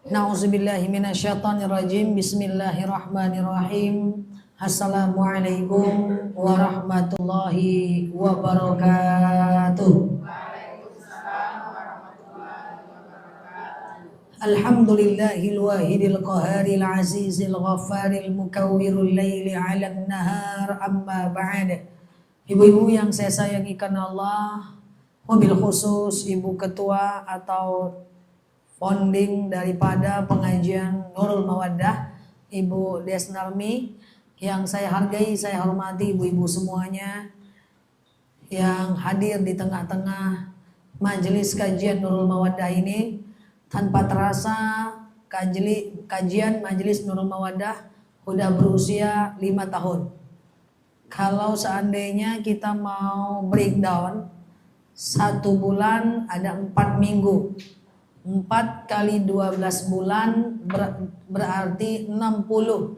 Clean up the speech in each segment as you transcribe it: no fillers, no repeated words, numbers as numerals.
Na'udzubillahi minasyaitonirrajim. Bismillahirrahmanirrahim. Assalamualaikum warahmatullahi wabarakatuh. Alhamdulillahil wahidil qaharil azizil ghaffaril mukawwirul laili 'alan nahar, amma ba'd. Ibu-ibu yang saya sayangi karena Allah, wabil khusus Ibu Ketua atau founding daripada pengajian Nurul Mawaddah, Ibu Desnarmi, yang saya hargai, saya hormati ibu-ibu semuanya yang hadir di tengah-tengah majelis kajian Nurul Mawaddah ini. Tanpa terasa kajian majelis Nurul Mawaddah udah berusia 5 tahun. Kalau seandainya kita mau breakdown, 1 bulan ada 4 minggu. 4 kali 12 bulan berarti 60.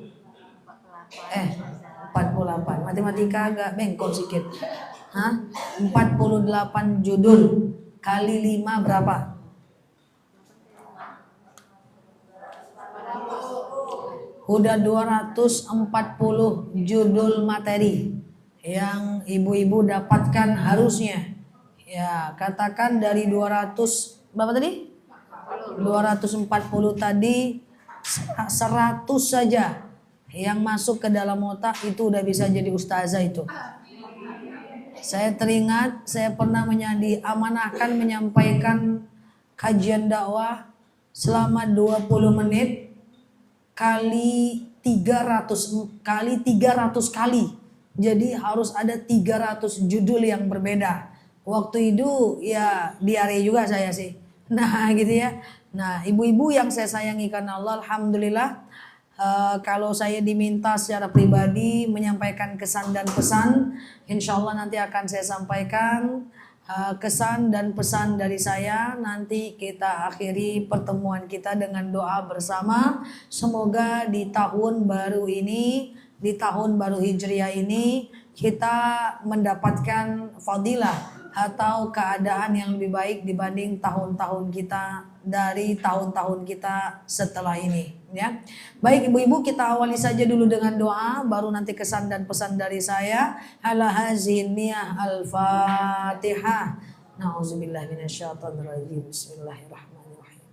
48. Matematika agak bengkok sedikit. 48 judul kali 5 berapa? Udah 240 judul materi yang ibu-ibu dapatkan harusnya. Ya, katakan dari 200 berapa tadi? 240 tadi, 100 saja yang masuk ke dalam otak itu udah bisa jadi ustazah itu. Saya teringat saya pernah amanahkan menyampaikan kajian dakwah selama 20 menit kali 300 kali. Jadi harus ada 300 judul yang berbeda. Waktu itu ya diare juga saya sih. Nah gitu ya. Nah ibu-ibu yang saya sayangi karena Allah, alhamdulillah, kalau saya diminta secara pribadi menyampaikan kesan dan pesan, insya Allah nanti akan saya sampaikan kesan dan pesan dari saya. Nanti kita akhiri pertemuan kita dengan doa bersama. Semoga di tahun baru ini, di tahun baru Hijriah ini, kita mendapatkan fadilah atau keadaan yang lebih baik dibanding tahun-tahun kita dari tahun-tahun kita setelah ini, ya. Baik ibu-ibu, kita awali saja dulu dengan doa, baru nanti kesan dan pesan dari saya. Ala haziniyah al-Fatihah. Na'udzubillahi minasyaitonirrajim. Bismillahirrahmanirrahim.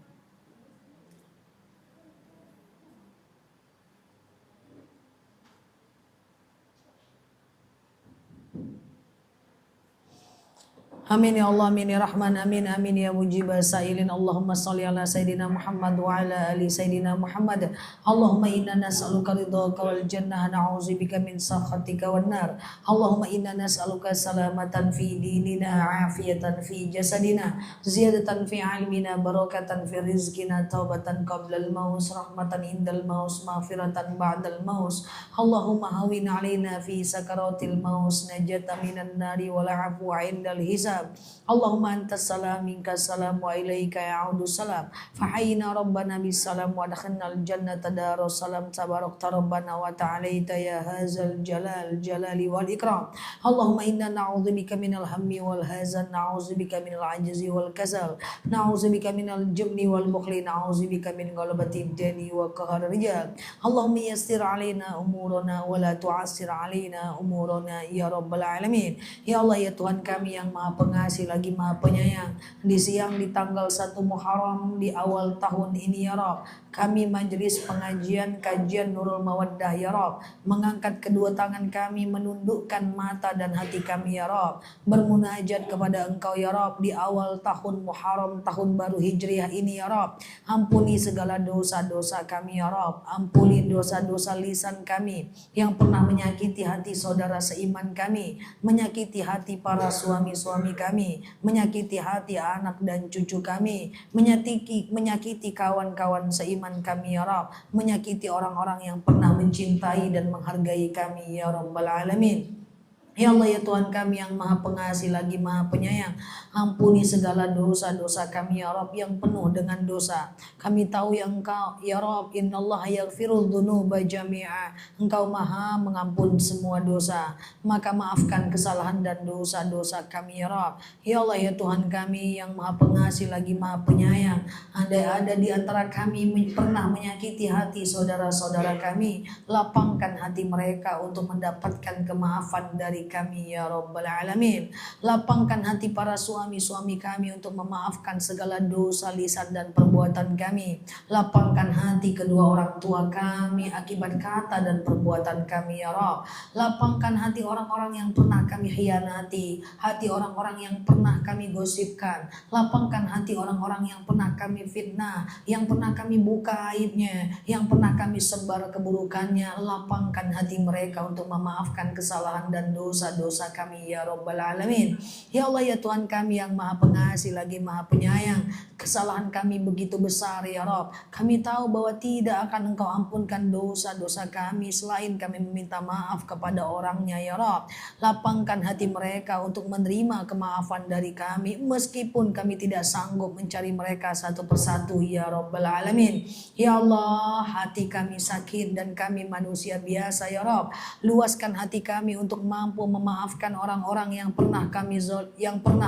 Amin ya Allah, amin ya Rahman, amin amin ya mujibal sa'ilin. Allahumma salli ala Sayyidina Muhammad wa ala ali Sayyidina Muhammad. Allahumma inna nas'aluka ridhaka wal jannah, na'udzubika min sakhatika wan nar. Allahumma inna nas'aluka salamatan fi dinina, afiyatan fi jasadina, ziyadatan fi ilmina, barakatan fi rizqina, taubatan qabla al-maut, rahmatan indal maut, maghfiratan ba'dal maut. Allahumma hawin alaina fi sakaratil maut, najatan minan nari wal afwa indal hisab. Allahumma antas salam minkas salam wa ilaika ya'udu salam. Fahayna rabbana bis salam wa dakhalnal jannata darus salam. Tabarakta rabbana wa ta'alaita ya hazal jalali wal ikram. Allahumma inna na'udzubika minal hammi wal hazan, na'udzubika minal ajzi wal kasal, na'udzubika minal jubni wal bukhli, na'udzubika min ghalabati dani wa qahar rijal. Allahumma yassir alaina umurana wa la tu'assir alaina umurana ya rabbal alamin. Ya Allah, ya Tuhan kami yang Maha Pengasih lagi Maha Penyayang, di siang di tanggal 1 Muharram di awal tahun ini ya Rabb, kami majelis pengajian kajian Nurul Mawaddah ya Rabb, mengangkat kedua tangan kami, menundukkan mata dan hati kami ya Rabb, bermunajat kepada Engkau ya Rabb di awal tahun Muharram, tahun baru Hijriah ini ya Rabb. Ampuni segala dosa-dosa kami ya Rabb, ampuni dosa-dosa lisan kami yang pernah menyakiti hati saudara seiman kami, menyakiti hati para suami-suami kami, menyakiti hati anak dan cucu kami, menyakiti kawan-kawan seiman kami ya Rabb, menyakiti orang-orang yang pernah mencintai dan menghargai kami ya Rabbal Alamin. Ya Allah ya Tuhan kami yang maha pengasih lagi maha penyayang, ampuni segala dosa-dosa kami ya Rob yang penuh dengan dosa. Kami tahu yang Engkau ya Rob, innallaha yaghfirudz dzunuba jami'a. Engkau maha mengampun semua dosa, maka maafkan kesalahan dan dosa-dosa kami ya Rob. Ya Allah ya Tuhan kami yang maha pengasih lagi maha penyayang, andai ada di antara kami pernah menyakiti hati saudara-saudara kami, lapangkan hati mereka untuk mendapatkan kemaafan dari kami ya Rabbal Alamin. Lapangkan hati para suami-suami kami untuk memaafkan segala dosa lisan dan perbuatan kami. Lapangkan hati kedua orang tua kami akibat kata dan perbuatan kami ya Rabb. Lapangkan hati orang-orang yang pernah kami khianati, hati orang-orang yang pernah kami gosipkan. Lapangkan hati orang-orang yang pernah kami fitnah, yang pernah kami buka aibnya, yang pernah kami sebar keburukannya. Lapangkan hati mereka untuk memaafkan kesalahan dan dosa-dosa kami ya Rabbal Alamin. Ya Allah ya Tuhan kami yang maha pengasih lagi maha penyayang, kesalahan kami begitu besar ya Rabb. Kami tahu bahwa tidak akan Engkau ampunkan dosa-dosa kami selain kami meminta maaf kepada orangnya ya Rabb. Lapangkan hati mereka untuk menerima kemaafan dari kami meskipun kami tidak sanggup mencari mereka satu persatu ya Rabbal Alamin. Ya Allah, hati kami sakit dan kami manusia biasa ya Rabb. Luaskan hati kami untuk mampu memaafkan orang-orang yang pernah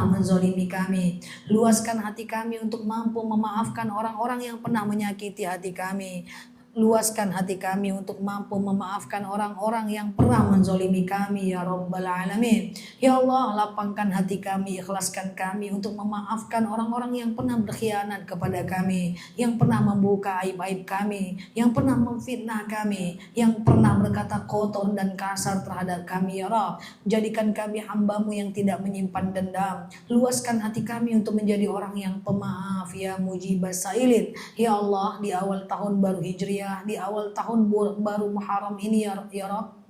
menzolimi kami. Luaskan hati kami untuk mampu memaafkan orang-orang yang pernah menyakiti hati kami. Luaskan hati kami untuk mampu memaafkan orang-orang yang pernah menzolimi kami ya Rabbal Alamin. Ya Allah, lapangkan hati kami, ikhlaskan kami untuk memaafkan orang-orang yang pernah berkhianat kepada kami, yang pernah membuka aib-aib kami, yang pernah memfitnah kami, yang pernah berkata kotor dan kasar terhadap kami ya Rabb. Jadikan kami hamba-Mu yang tidak menyimpan dendam. Luaskan hati kami untuk menjadi orang yang pemaaf ya Mujibas Sailin. Ya Allah, di awal tahun baru Hijriah, di awal tahun baru Muharram ini ya Rabb,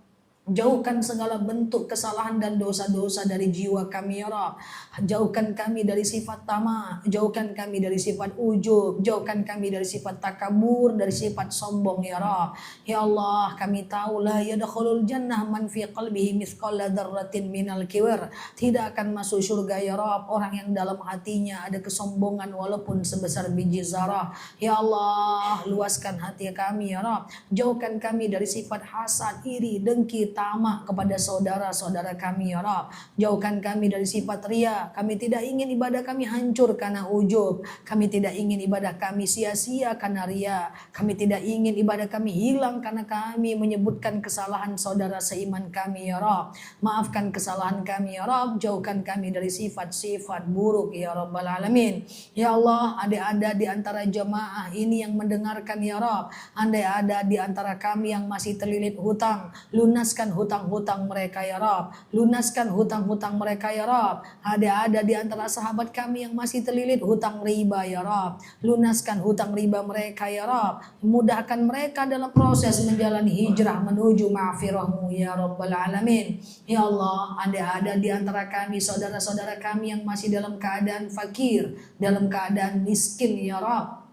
jauhkan segala bentuk kesalahan dan dosa-dosa dari jiwa kami ya Rabb. Jauhkan kami dari sifat tamak, jauhkan kami dari sifat ujub, jauhkan kami dari sifat takabur, dari sifat sombong ya Rabb. Ya Allah, kami tahu la yadkhulul jannah man fi qalbihi mithqala dzarratin minal kibr. Tidak akan masuk surga ya Rabb orang yang dalam hatinya ada kesombongan walaupun sebesar biji zarah. Ya Allah, luaskan hati kami ya Rabb. Jauhkan kami dari sifat hasad, iri, dengki, tamak kepada saudara-saudara kami ya Rabb. Jauhkan kami dari sifat ria. Kami tidak ingin ibadah kami hancur karena ujub. Kami tidak ingin ibadah kami sia-sia karena ria. Kami tidak ingin ibadah kami hilang karena kami menyebutkan kesalahan saudara seiman kami ya Rabb. Maafkan kesalahan kami ya Rabb. Jauhkan kami dari sifat-sifat buruk ya Rabbal Alamin. Ya Allah, ada di antara jemaah ini yang mendengarkan ya Rabb. Andai ada di antara kami yang masih terlilit hutang, lunaskan hutang-hutang mereka ya Rabb. Lunaskan hutang-hutang mereka ya Rabb. Ada di antara sahabat kami yang masih terlilit hutang riba ya Rabb. Lunaskan hutang riba mereka ya Rabb. Mudahkan mereka dalam proses menjalani hijrah menuju ma'firah-Mu ya Rabbal Alamin. Ya Allah, ada di antara kami saudara-saudara kami yang masih dalam keadaan fakir, dalam keadaan miskin ya Rabb.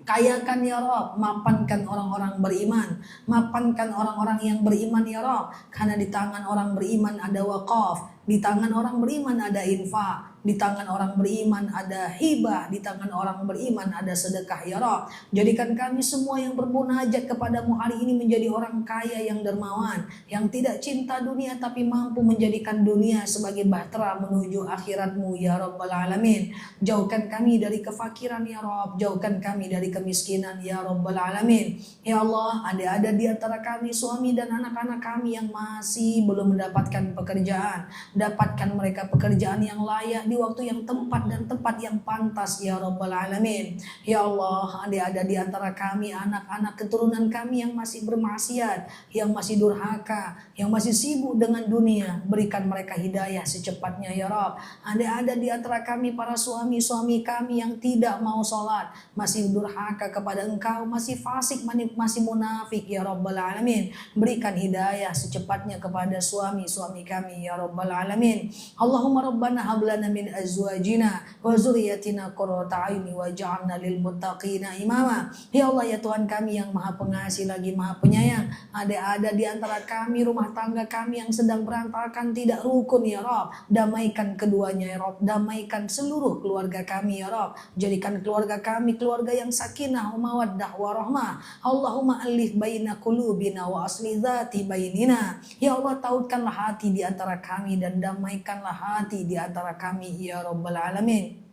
Kayakan ya Rabb, mapankan orang-orang beriman, mapankan orang-orang yang beriman ya Rabb. Karena di tangan orang beriman ada wakaf, di tangan orang beriman ada infak, di tangan orang beriman ada hibah, di tangan orang beriman ada sedekah ya Rabb. Jadikan kami semua yang bermunajat kepadamu hari ini menjadi orang kaya yang dermawan, yang tidak cinta dunia tapi mampu menjadikan dunia sebagai bahtera menuju akhirat-Mu ya Rabbal Alamin. Jauhkan kami dari kefakiran ya Rabb, jauhkan kami dari kemiskinan ya Rabbal Alamin. Ya Allah, ada di antara kami suami dan anak-anak kami yang masih belum mendapatkan pekerjaan. Dapatkan mereka pekerjaan yang layak di waktu yang tepat dan tempat yang pantas ya Rabbal Alamin. Ya Allah, ada di antara kami anak-anak keturunan kami yang masih bermaksiat, yang masih durhaka, yang masih sibuk dengan dunia. Berikan mereka hidayah secepatnya ya Rabb. Ada di antara kami para suami-suami kami yang tidak mau sholat, masih durhaka kepada Engkau, masih fasik, masih munafik ya Rabbal Alamin. Berikan hidayah secepatnya kepada suami-suami kami ya Rabbal Alamin. Allahumma rabbana hablana min azwajina wa dzurriyyatina qurrata a'yuni waj'alna lil muttaqina imama. Ya Allah, ya Tuhan kami yang Maha Pengasih lagi Maha Penyayang, ada di antara kami rumah tangga kami yang sedang berantakan tidak rukun ya Rabb, damaikan keduanya ya Rabb, damaikan seluruh keluarga kami ya Rabb, jadikan keluarga kami keluarga yang sakinah wa mawaddah warahmah. Allahumma alif baina qulubina wa asli dzati bainina. Ya Allah, tautkanlah hati di antara kami dan damaikanlah hati di antara kami ya Rabbal Alamin.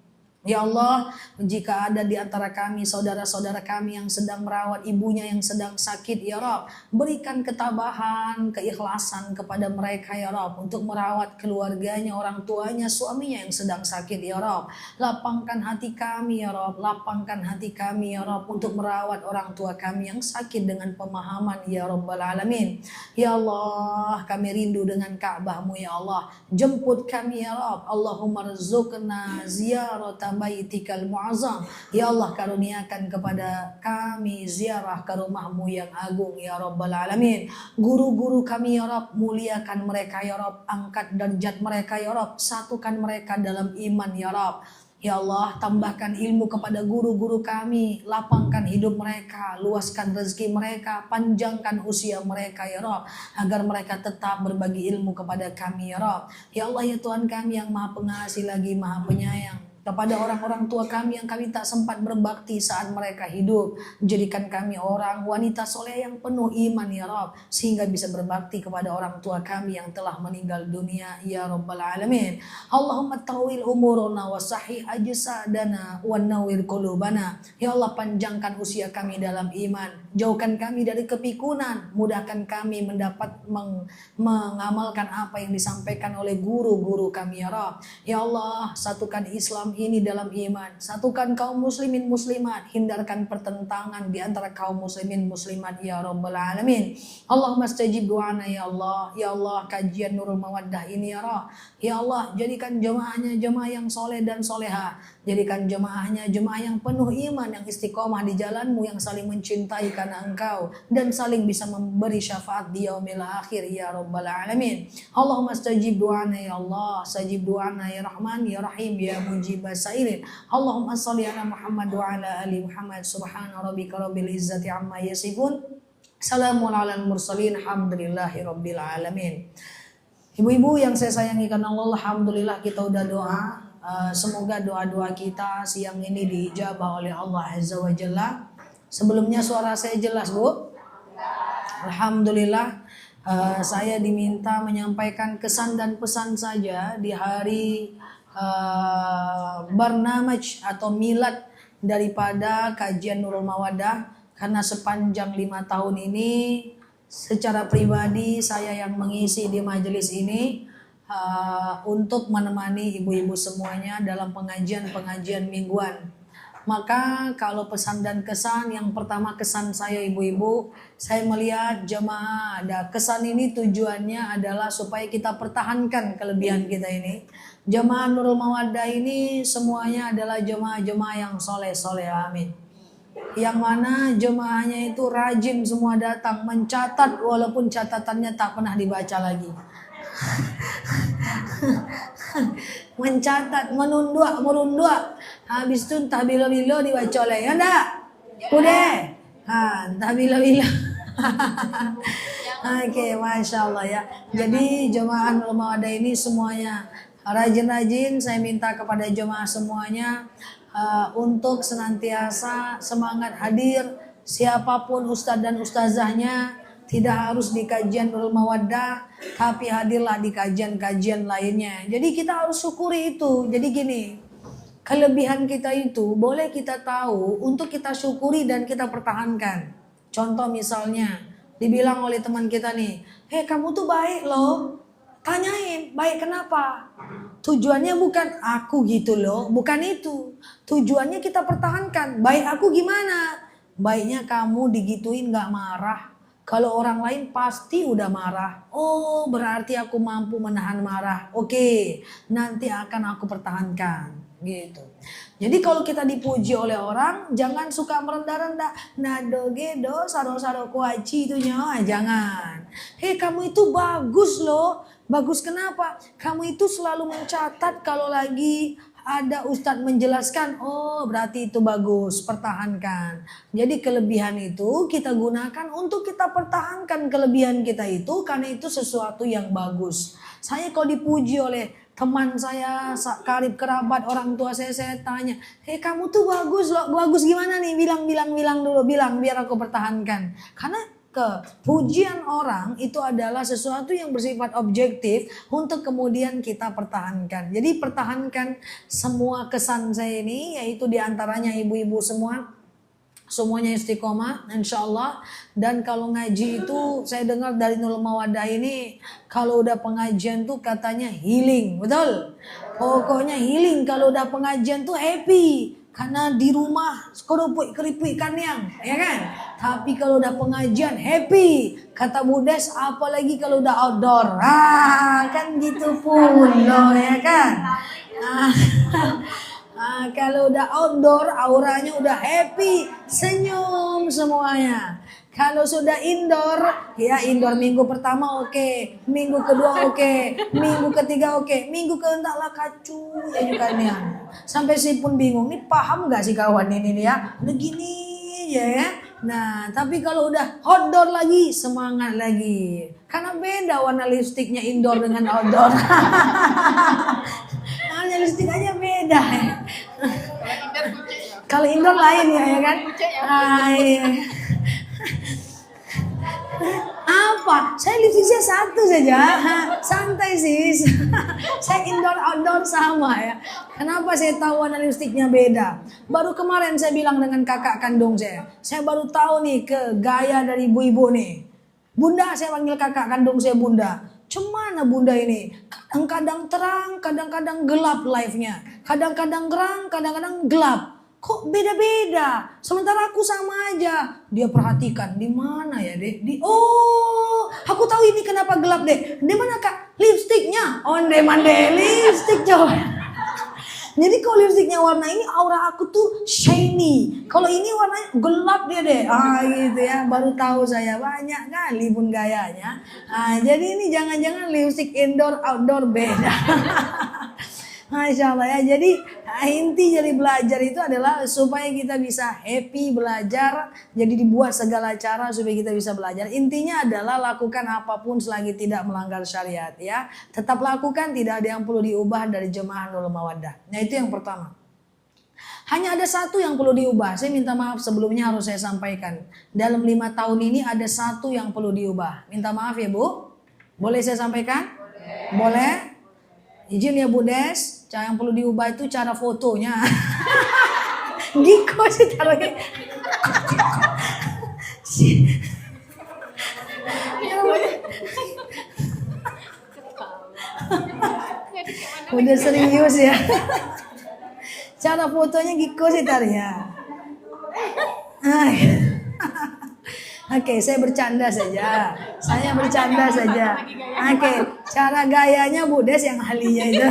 Ya Allah, jika ada di antara kami saudara-saudara kami yang sedang merawat ibunya yang sedang sakit ya Rabb, berikan ketabahan, keikhlasan kepada mereka ya Rabb untuk merawat keluarganya, orang tuanya, suaminya yang sedang sakit ya Rabb. Lapangkan hati kami ya Rabb, lapangkan hati kami ya Rabb untuk merawat orang tua kami yang sakit dengan pemahaman ya Rabbal Alamin. Ya Allah, kami rindu dengan Ka'bah-Mu ya Allah. Jemput kami ya Rabb. Allahumma rzuqna ziyarata baitikal mu'azzam. Ya Allah, karuniakan kepada kami ziarah ke rumah-Mu yang agung ya Rabbal Alamin. Guru-guru kami ya Rabb, muliakan mereka ya Rabb, angkat derajat mereka ya Rabb, satukan mereka dalam iman ya Rabb. Ya Allah, tambahkan ilmu kepada guru-guru kami, lapangkan hidup mereka, luaskan rezeki mereka, panjangkan usia mereka ya Rabb, agar mereka tetap berbagi ilmu kepada kami ya Rabb. Ya Allah, ya Tuhan kami yang Maha Pengasih lagi Maha Penyayang, kepada orang-orang tua kami yang kami tak sempat berbakti saat mereka hidup, jadikan kami orang wanita soleh yang penuh iman ya Rabb, sehingga bisa berbakti kepada orang tua kami yang telah meninggal dunia ya Rabbal Alamin. Allahumma tawil umuruna wa sahih ajsadana wa nawwir qulubana. Ya Allah, panjangkan usia kami dalam iman, jauhkan kami dari kepikunan, mudahkan kami mendapat mengamalkan apa yang disampaikan oleh guru-guru kami ya Rabb. Ya Allah, satukan Islam ini dalam iman, satukan kaum muslimin muslimat, hindarkan pertentangan di antara kaum muslimin muslimat ya Rabbal Alamin. Allahumma stajib du'ana ya Allah. Ya Allah, kajian Nurul Mawaddah ini ya Rabb, ya Allah, jadikan jemaahnya jemaah yang soleh dan soleha, jadikan jemaahnya jemaah yang penuh iman, yang istiqomah di jalan-Mu, yang saling mencintai karena Engkau dan saling bisa memberi syafaat di yaumil akhir ya Rabbal Alamin. Allahumma stajib du'ana ya Allah, stajib du'ana ya Rahman ya Rahim ya Mujib basailin. Allahumma sholli ala Muhammad wa ala ali Muhammad. Subhana rabbika rabbil izzati amma yasifun. Salamun alal mursalin. Alhamdulillahi rabbil alamin. Ibu-ibu yang saya sayangi karena Allah, alhamdulillah kita udah doa. Semoga doa-doa kita siang ini diijabah oleh Allah Azza wa Jalla. Sebelumnya suara saya jelas, Bu? Alhamdulillah. Saya diminta menyampaikan kesan dan pesan saja di hari barnamaj atau milad daripada kajian Nurul Mawaddah, karena sepanjang 5 tahun ini secara pribadi saya yang mengisi di majelis ini untuk menemani ibu-ibu semuanya dalam pengajian-pengajian mingguan. Maka kalau pesan dan kesan, yang pertama kesan saya ibu-ibu, saya melihat jemaah ada kesan ini tujuannya adalah supaya kita pertahankan kelebihan kita ini. Jemaah Nurul Mawaddah ini semuanya adalah jemaah-jemaah yang soleh-soleh, amin. Yang mana jemaahnya itu rajin semua datang, mencatat walaupun catatannya tak pernah dibaca lagi. Mencatat, merundua, habis itu entah bilo-bilo dibaca oleh, ya enggak? Udah, entah bilo-bilo. Oke, Masya Allah ya. Jadi jemaah Nurul Mawaddah ini semuanya rajin-rajin. Saya minta kepada jemaah semuanya untuk senantiasa semangat hadir, siapapun ustadz dan ustazahnya. Tidak harus di kajian Nurul Mawaddah, tapi hadirlah di kajian-kajian lainnya. Jadi kita harus syukuri itu. Jadi gini, kelebihan kita itu boleh kita tahu untuk kita syukuri dan kita pertahankan. Contoh misalnya, dibilang oleh teman kita nih, kamu tuh baik loh. Tanyain, baik kenapa? Tujuannya bukan aku gitu loh, bukan itu. Tujuannya kita pertahankan. Baik aku gimana? Baiknya kamu digituin gak marah. Kalau orang lain pasti udah marah. Oh, berarti aku mampu menahan marah. Oke, nanti akan aku pertahankan. Gitu. Jadi kalau kita dipuji oleh orang, jangan suka merendah-rendah. Nado gedo, saro-saro kuaci itu nyawa, jangan. Hei, kamu itu bagus loh. Bagus kenapa? Kamu itu selalu mencatat kalau lagi ada ustadz menjelaskan, oh berarti itu bagus, pertahankan. Jadi kelebihan itu kita gunakan untuk kita pertahankan kelebihan kita itu, karena itu sesuatu yang bagus. Saya kalau dipuji oleh teman saya, karib kerabat, orang tua saya tanya, hei kamu tuh bagus loh, bagus gimana nih? Bilang dulu, bilang biar aku pertahankan. Karena pujian orang itu adalah sesuatu yang bersifat objektif untuk kemudian kita pertahankan. Jadi pertahankan semua kesan saya ini, yaitu diantaranya ibu-ibu semuanya istiqomah insya Allah. Dan kalau ngaji itu saya dengar dari Nurul Mawadah ini, kalau udah pengajian tuh katanya healing, betul? Pokoknya healing, kalau udah pengajian tuh happy. Karena di rumah keripik ikan yang, ya kan? Tapi kalau udah pengajian happy. Kata Budes, apalagi kalau udah outdoor. Kan gitu pun loh, ya kan? Kalau udah outdoor, auranya udah happy, senyum semuanya. Kalau sudah indoor, ya indoor minggu pertama oke, minggu kedua oke, minggu ketiga oke, minggu keempat lah kacu ya juga nih. Sampai si pun bingung, nih paham gak sih kawan ini ya? Udah gini ya. Nah, tapi kalau udah outdoor lagi, semangat lagi. Karena beda warna lipstiknya indoor dengan outdoor. Warna lipstik aja beda ya. Kalau indoor lain ya kan? Iya. Apa? Saya lipstiknya satu saja, santai sih. Saya indoor outdoor sama ya. Kenapa saya tahu warna lipstiknya beda? Baru kemarin saya bilang dengan kakak kandung saya baru tahu nih ke gaya dari ibu-ibu nih. Bunda, saya panggil kakak kandung saya Bunda. Cemana Bunda ini? Kadang-kadang terang, kadang-kadang gelap live-nya. Kadang-kadang terang, kadang-kadang gelap. Kok beda-beda? Sementara aku sama aja. Dia perhatikan di mana ya deh? Oh, aku tahu ini kenapa gelap deh. Di mana kak? Lipstiknya. Onde-mande lipstik coba. Jadi kalau lipstiknya warna ini, aura aku tuh shiny. Kalau ini warnanya gelap dia deh. Gitu ya. Baru tahu saya, banyak kali pun gayanya. Jadi ini jangan-jangan lipstik indoor outdoor beda. Masya Allah ya. Jadi inti dari belajar itu adalah supaya kita bisa happy belajar. Jadi dibuat segala cara supaya kita bisa belajar. Intinya adalah lakukan apapun selagi tidak melanggar syariat ya. Tetap lakukan, tidak ada yang perlu diubah dari jemaah Nurul Mawaddah. Nah itu yang pertama. Hanya ada satu yang perlu diubah. Saya minta maaf sebelumnya harus saya sampaikan. Dalam 5 tahun ini ada satu yang perlu diubah. Minta maaf ya Bu. Boleh saya sampaikan? Boleh? Izin ya Bu Des, cara yang perlu diubah itu cara fotonya. Giko sih taruhnya. Udah serius ya. Cara fotonya Giko sih taruhnya. Oke, saya bercanda saja. Oke, cara gayanya Bu Des yang ahlinya itu.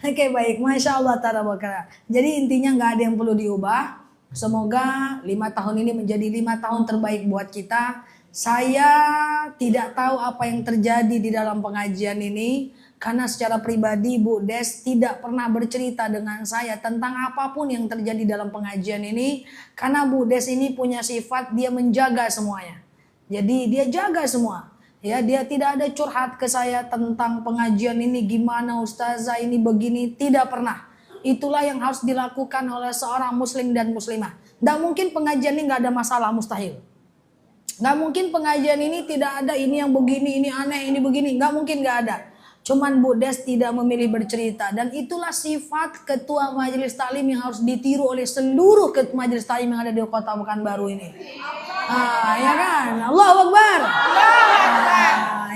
Oke, baik. Masya Allah ta'ala bakara. Jadi intinya nggak ada yang perlu diubah. Semoga 5 tahun ini menjadi 5 tahun terbaik buat kita. Saya tidak tahu apa yang terjadi di dalam pengajian ini. Karena secara pribadi Bu Des tidak pernah bercerita dengan saya tentang apapun yang terjadi dalam pengajian ini. Karena Bu Des ini punya sifat dia menjaga semuanya. Jadi dia jaga semua. Ya, dia tidak ada curhat ke saya tentang pengajian ini gimana ustazah ini begini. Tidak pernah. Itulah yang harus dilakukan oleh seorang muslim dan muslimah. Tidak mungkin pengajian ini gak ada masalah, mustahil. Gak mungkin pengajian ini tidak ada ini yang begini, ini aneh, ini begini. Gak mungkin gak ada. Cuman Bu Des tidak memilih bercerita. Dan itulah sifat ketua majelis taklim yang harus ditiru oleh seluruh majelis taklim yang ada di kota Pekanbaru ini. Ya kan? Allahu Akbar.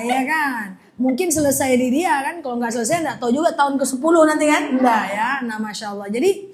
Ya kan? Mungkin selesai di dia kan. Kalau nggak selesai nggak tahu juga tahun ke-10 nanti kan. Enggak ya. Nah Masya Allah. Jadi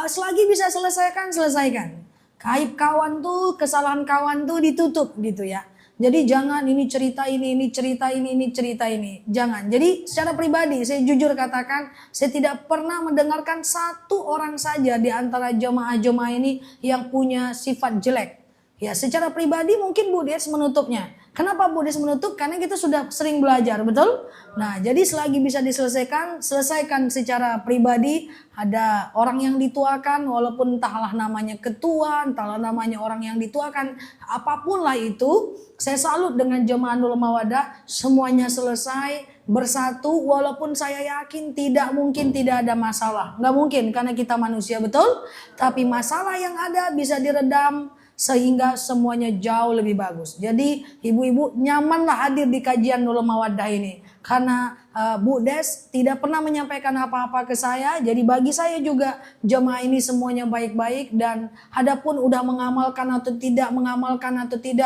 selagi bisa selesaikan. Aib kawan tuh, kesalahan kawan tuh ditutup gitu ya. Jadi jangan ini cerita ini cerita ini cerita ini. Jangan. Jadi secara pribadi saya jujur katakan, saya tidak pernah mendengarkan satu orang saja di antara jemaah-jemaah ini yang punya sifat jelek. Ya, secara pribadi mungkin Bu Des menutupnya. Kenapa Bu Des menutup? Karena kita sudah sering belajar, betul? Nah, jadi selagi bisa diselesaikan, selesaikan secara pribadi. Ada orang yang dituakan, walaupun entahlah namanya ketua, entahlah namanya orang yang dituakan, apapun lah itu, saya salut dengan jemaah Nurul Mawadah, semuanya selesai, bersatu, walaupun saya yakin tidak mungkin tidak ada masalah. Nggak mungkin, karena kita manusia, betul? Tapi masalah yang ada bisa diredam, sehingga semuanya jauh lebih bagus. Jadi ibu-ibu nyamanlah hadir di kajian Nurul Mawaddah ini. Karena Bu Des tidak pernah menyampaikan apa-apa ke saya. Jadi bagi saya juga jemaah ini semuanya baik-baik. Dan adapun udah mengamalkan atau tidak,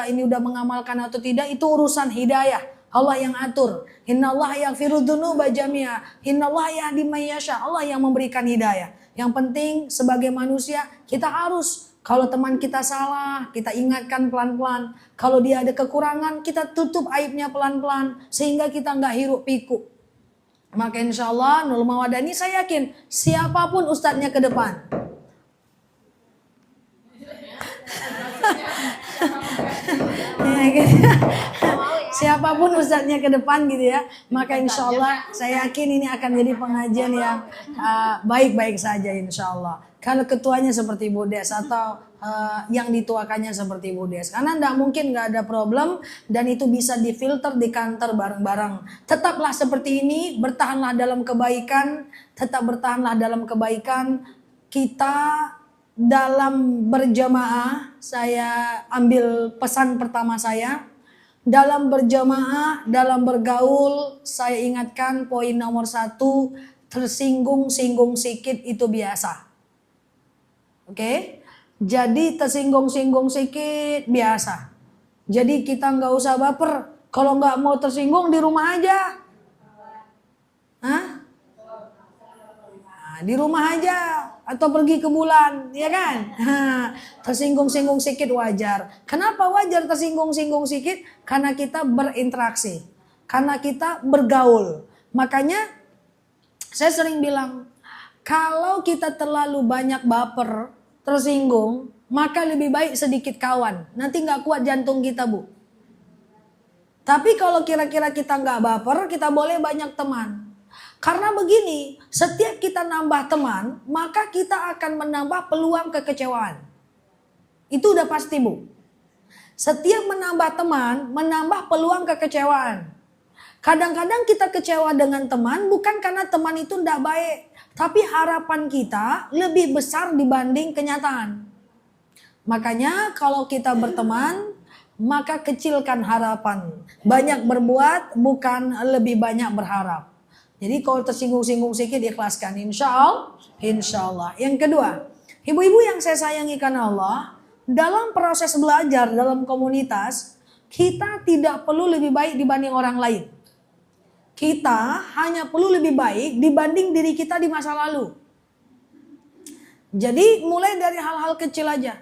ini udah mengamalkan atau tidak, itu urusan hidayah. Allah yang atur. Innallaha yaghfiru dzunuba jami'a. Innallaha yahdi may yasha. Allah yang memberikan hidayah. Yang penting sebagai manusia kita harus, kalau teman kita salah, kita ingatkan pelan-pelan. Kalau dia ada kekurangan, kita tutup aibnya pelan-pelan. Sehingga kita nggak hiruk pikuk. Maka insya Allah Nurul Mawaddah ini saya yakin siapapun ustadznya ke depan. Siapapun ustadznya ke depan gitu ya. Maka insya Allah saya yakin ini akan jadi pengajian yang baik-baik saja insya Allah. Kalau ketuanya seperti Bu Des atau yang dituakannya seperti Bu Des. Karena tidak mungkin nggak ada problem dan itu bisa difilter di kantor bareng-bareng. Tetaplah seperti ini, bertahanlah dalam kebaikan, tetap bertahanlah dalam kebaikan. Kita dalam berjamaah, saya ambil pesan pertama saya. Dalam berjamaah, dalam bergaul, saya ingatkan poin nomor 1, tersinggung-singgung sikit itu biasa. Oke, jadi tersinggung-singgung sedikit biasa. Jadi kita nggak usah baper. Kalau nggak mau tersinggung di rumah aja. Hah? Nah, di rumah aja atau pergi ke bulan, ya kan? Tersinggung-singgung sedikit wajar. Kenapa wajar tersinggung-singgung sedikit? Karena kita berinteraksi, karena kita bergaul. Makanya saya sering bilang, kalau kita terlalu banyak baper, tersinggung, maka lebih baik sedikit kawan. Nanti nggak kuat jantung kita, Bu. Tapi kalau kira-kira kita nggak baper, kita boleh banyak teman. Karena begini, setiap kita nambah teman, maka kita akan menambah peluang kekecewaan. Itu udah pasti, Bu. Setiap menambah teman, menambah peluang kekecewaan. Kadang-kadang kita kecewa dengan teman bukan karena teman itu tidak baik, tapi harapan kita lebih besar dibanding kenyataan. Makanya kalau kita berteman, maka kecilkan harapan. Banyak berbuat, bukan lebih banyak berharap. Jadi kalau tersinggung-singgung sedikit ikhlaskan, insya Allah. Yang kedua, ibu-ibu yang saya sayangi karena Allah, dalam proses belajar dalam komunitas, kita tidak perlu lebih baik dibanding orang lain. Kita hanya perlu lebih baik dibanding diri kita di masa lalu. Jadi mulai dari hal-hal kecil aja.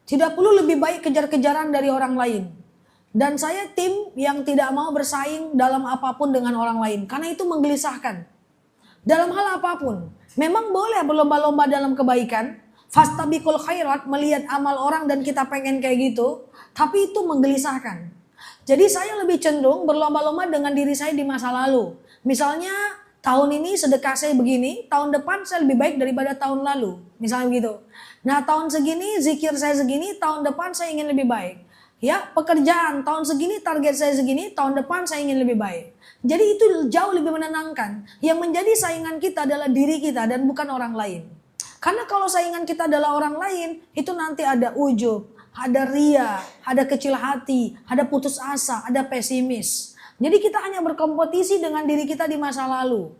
Tidak perlu lebih baik kejar-kejaran dari orang lain. Dan saya tim yang tidak mau bersaing dalam apapun dengan orang lain. Karena itu menggelisahkan. Dalam hal apapun. Memang boleh berlomba-lomba dalam kebaikan. Fastabiqul khairat, melihat amal orang dan kita pengen kayak gitu. Tapi itu menggelisahkan. Jadi saya lebih cenderung berlomba-lomba dengan diri saya di masa lalu. Misalnya tahun ini sedekah saya begini, tahun depan saya lebih baik daripada tahun lalu. Misalnya begitu. Nah tahun segini zikir saya segini, tahun depan saya ingin lebih baik. Ya, pekerjaan tahun segini, target saya segini, tahun depan saya ingin lebih baik. Jadi itu jauh lebih menenangkan. Yang menjadi saingan kita adalah diri kita dan bukan orang lain. Karena kalau saingan kita adalah orang lain, itu nanti ada ujub, ada ria, ada kecil hati, ada putus asa, ada pesimis. Jadi kita hanya berkompetisi dengan diri kita di masa lalu.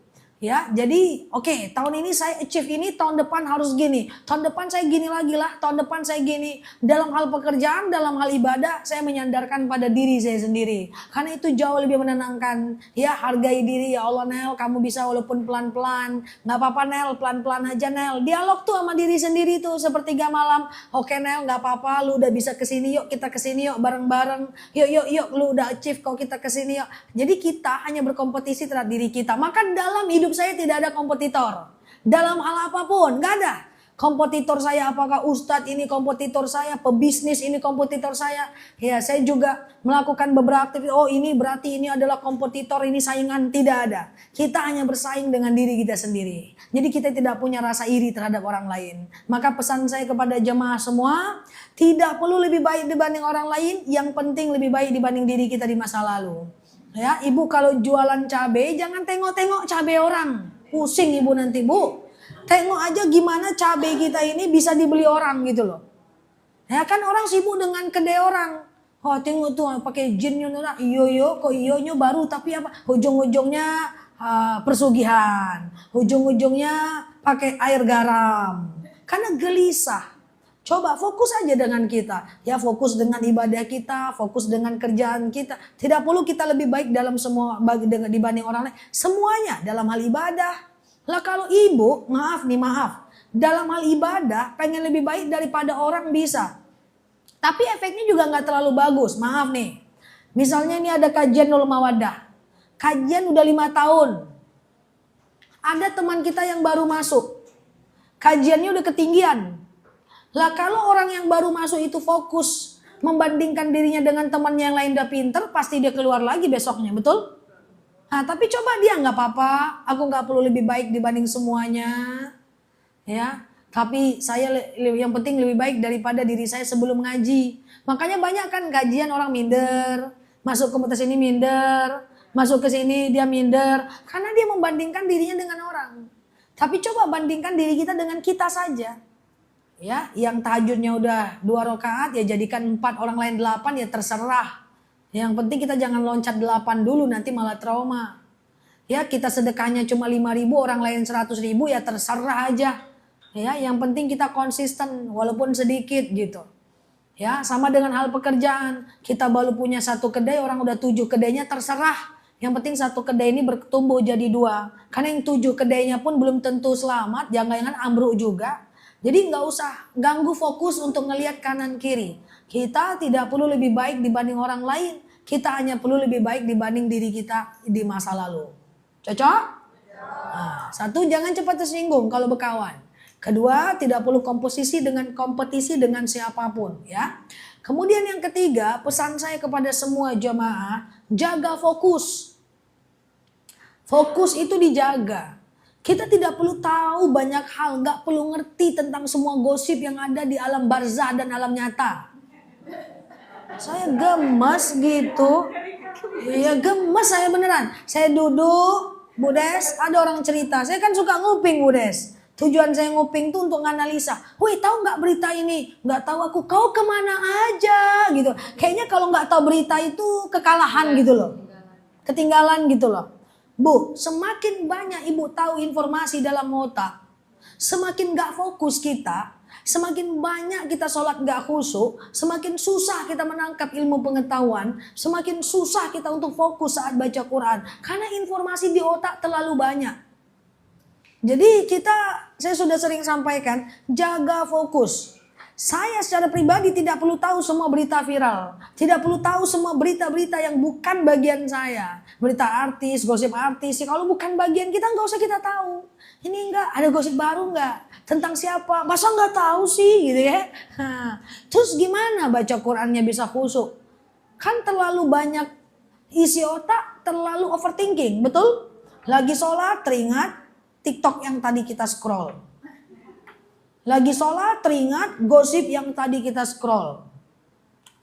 Ya, jadi oke, tahun ini saya achieve ini, tahun depan harus gini. Tahun depan saya gini lagi lah, tahun depan saya gini. Dalam hal pekerjaan, dalam hal ibadah, saya menyandarkan pada diri saya sendiri. Karena itu jauh lebih menenangkan. Ya, hargai diri, ya Allah Nel, kamu bisa walaupun pelan-pelan. Gak apa-apa Nel, pelan-pelan aja Nel. Dialog tuh sama diri sendiri tuh, sepertiga malam. Oke Nel, gak apa-apa, lu udah bisa kesini, yuk kita kesini yuk, bareng-bareng. Yuk, lu udah achieve kok, kita kesini yuk. Jadi kita hanya berkompetisi terhadap diri kita. Maka dalam hidup saya tidak ada kompetitor. Dalam hal apapun, gak ada. Kompetitor saya apakah ustadz ini kompetitor saya, pebisnis ini kompetitor saya. Ya, saya juga melakukan beberapa aktivitas. Oh, ini berarti ini adalah kompetitor, ini saingan. Tidak ada. Kita hanya bersaing dengan diri kita sendiri. Jadi kita tidak punya rasa iri terhadap orang lain. Maka pesan saya kepada jemaah semua, tidak perlu lebih baik dibanding orang lain, yang penting lebih baik dibanding diri kita di masa lalu. Ya, ibu kalau jualan cabai jangan tengok-tengok cabai orang. Pusing ibu nanti, Bu. Tengok aja gimana cabai kita ini bisa dibeli orang gitu loh. Ya kan orang sibuk dengan kedai orang. Oh, tengok tuh pakai jinnya orang. Iyo kok iyonya baru tapi apa? Ujung-ujungnya persugihan. Ujung-ujungnya pakai air garam. Karena gelisah. Coba fokus aja dengan kita. Ya, fokus dengan ibadah kita, fokus dengan kerjaan kita. Tidak perlu kita lebih baik dalam semua dibanding orang lain. Semuanya dalam hal ibadah. Lah kalau ibu, maaf, dalam hal ibadah pengen lebih baik daripada orang bisa. Tapi efeknya juga gak terlalu bagus, maaf nih. Misalnya ini ada kajian Nurul Mawaddah. Kajian udah 5 tahun. Ada teman kita yang baru masuk. Kajiannya udah ketinggian. Lah kalau orang yang baru masuk itu fokus membandingkan dirinya dengan temannya yang lain udah pinter, pasti dia keluar lagi besoknya, betul? Nah, tapi coba dia nggak apa-apa, aku nggak perlu lebih baik dibanding semuanya, ya. Tapi saya yang penting lebih baik daripada diri saya sebelum ngaji. Makanya banyak kan kajian orang minder, masuk ke ini minder, masuk ke sini dia minder, karena dia membandingkan dirinya dengan orang. Tapi coba bandingkan diri kita dengan kita saja, ya. Yang tahajudnya udah 2 rakaat ya jadikan 4, orang lain 8 ya terserah. Yang penting kita jangan loncat 8 dulu, nanti malah trauma. Ya, kita sedekahnya cuma 5.000, orang lain 100.000 ya terserah aja. Ya, yang penting kita konsisten walaupun sedikit gitu. Ya, sama dengan hal pekerjaan. Kita baru punya 1 kedai, orang udah 7 kedainya terserah. Yang penting 1 kedai ini bertumbuh jadi 2. Karena yang 7 kedainya pun belum tentu selamat, jangan-jangan ambruk juga. Jadi nggak usah ganggu fokus untuk ngelihat kanan kiri. Kita tidak perlu lebih baik dibanding orang lain. Kita hanya perlu lebih baik dibanding diri kita di masa lalu. Cocok? Nah, 1, jangan cepat tersinggung kalau berkawan. 2, tidak perlu kompetisi dengan siapapun, ya. Kemudian yang ketiga, pesan saya kepada semua jemaah, jaga fokus. Fokus itu dijaga. Kita tidak perlu tahu banyak hal, nggak perlu ngerti tentang semua gosip yang ada di alam barzah dan alam nyata. Saya gemes gitu. Iya gemes saya beneran. Saya duduk, Bu Des, ada orang cerita. Saya kan suka nguping, Bu Des. Tujuan saya nguping tuh untuk analisa. Wih, tahu nggak berita ini? Nggak tahu aku. Kau kemana aja gitu. Kayaknya kalau nggak tahu berita itu kekalahan gitu loh. Ketinggalan gitu loh. Bu, semakin banyak ibu tahu informasi dalam otak, semakin nggak fokus kita. Semakin banyak kita sholat gak khusyuk, semakin susah kita menangkap ilmu pengetahuan, semakin susah kita untuk fokus saat baca Quran. Karena informasi di otak terlalu banyak. Jadi saya sudah sering sampaikan, jaga fokus. Saya secara pribadi tidak perlu tahu semua berita viral. Tidak perlu tahu semua berita-berita yang bukan bagian saya. Berita artis, gosip artis. Kalau bukan bagian kita nggak usah kita tahu. Ini enggak, ada gosip baru enggak? Tentang siapa? Masa nggak tahu sih gitu ya. Terus gimana baca Qurannya bisa khusyuk? Kan terlalu banyak isi otak, terlalu overthinking, betul? Lagi sholat teringat TikTok yang tadi kita scroll. Lagi sholat teringat gosip yang tadi kita scroll.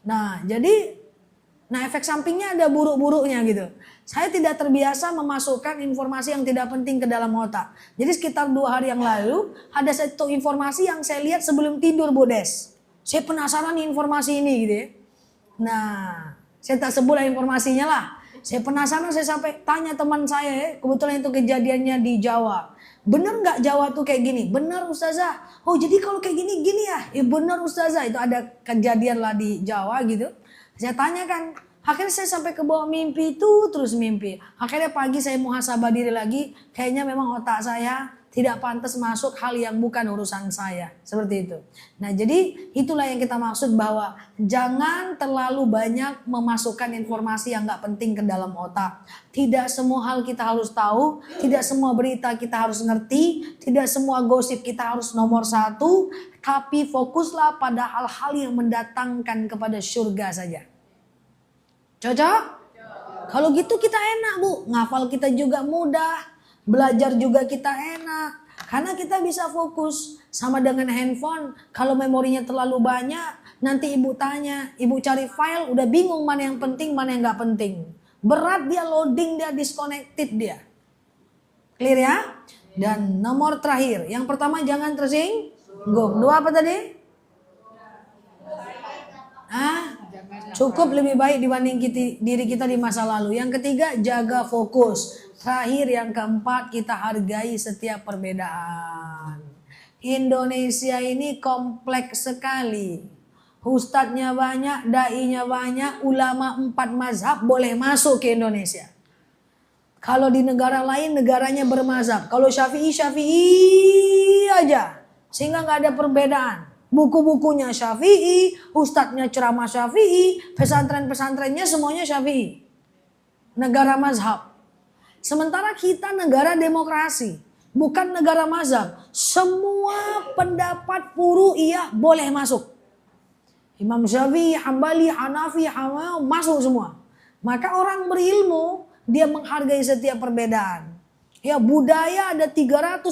Nah jadi, efek sampingnya ada buruk-buruknya gitu. Saya tidak terbiasa memasukkan informasi yang tidak penting ke dalam otak. Jadi sekitar 2 hari yang lalu ada satu informasi yang saya lihat sebelum tidur, Bu Des. Saya penasaran nih informasi ini gitu ya. Nah, saya tak sebutlah informasinya lah. Saya penasaran, saya sampai tanya teman saya ya, kebetulan itu kejadiannya di Jawa. Bener nggak Jawa tuh kayak gini? Bener Ustazah. Oh jadi kalau kayak gini gini ya? Ya bener Ustazah, itu ada kejadian lah di Jawa gitu. Saya tanyakan, akhirnya saya sampai ke bawah mimpi itu terus mimpi. Akhirnya pagi saya muhasabah diri lagi, kayaknya memang otak saya tidak pantas masuk hal yang bukan urusan saya. Seperti itu. Nah jadi itulah yang kita maksud bahwa jangan terlalu banyak memasukkan informasi yang gak penting ke dalam otak. Tidak semua hal kita harus tahu, tidak semua berita kita harus ngerti, tidak semua gosip kita harus nomor satu. Tapi fokuslah pada hal-hal yang mendatangkan kepada surga saja. Cocok? Kalau gitu kita enak Bu, ngafal kita juga mudah. Belajar juga kita enak, karena kita bisa fokus. Sama dengan handphone, kalau memorinya terlalu banyak, nanti ibu tanya, ibu cari file, udah bingung mana yang penting, mana yang gak penting. Berat dia loading, dia disconnected dia. Clear ya? Dan nomor terakhir, yang pertama jangan tersinggung. Dua apa tadi? Cukup lebih baik dibanding diri kita di masa lalu. Yang ketiga, jaga fokus. Terakhir yang keempat, kita hargai setiap perbedaan. Indonesia ini kompleks sekali. Ustadznya banyak, dai-nya banyak, ulama 4 mazhab boleh masuk ke Indonesia. Kalau di negara lain, negaranya bermazhab. Kalau Syafi'i aja. Sehingga gak ada perbedaan. Buku-bukunya Syafi'i, ustadznya ceramah Syafi'i, pesantren-pesantrennya semuanya Syafi'i. Negara mazhab. Sementara kita negara demokrasi, bukan negara mazhab. Semua pendapat furu'iyah boleh masuk. Imam Syafi'i, Hambali, Hanafi, masuk semua. Maka orang berilmu, dia menghargai setiap perbedaan. Ya, budaya ada 330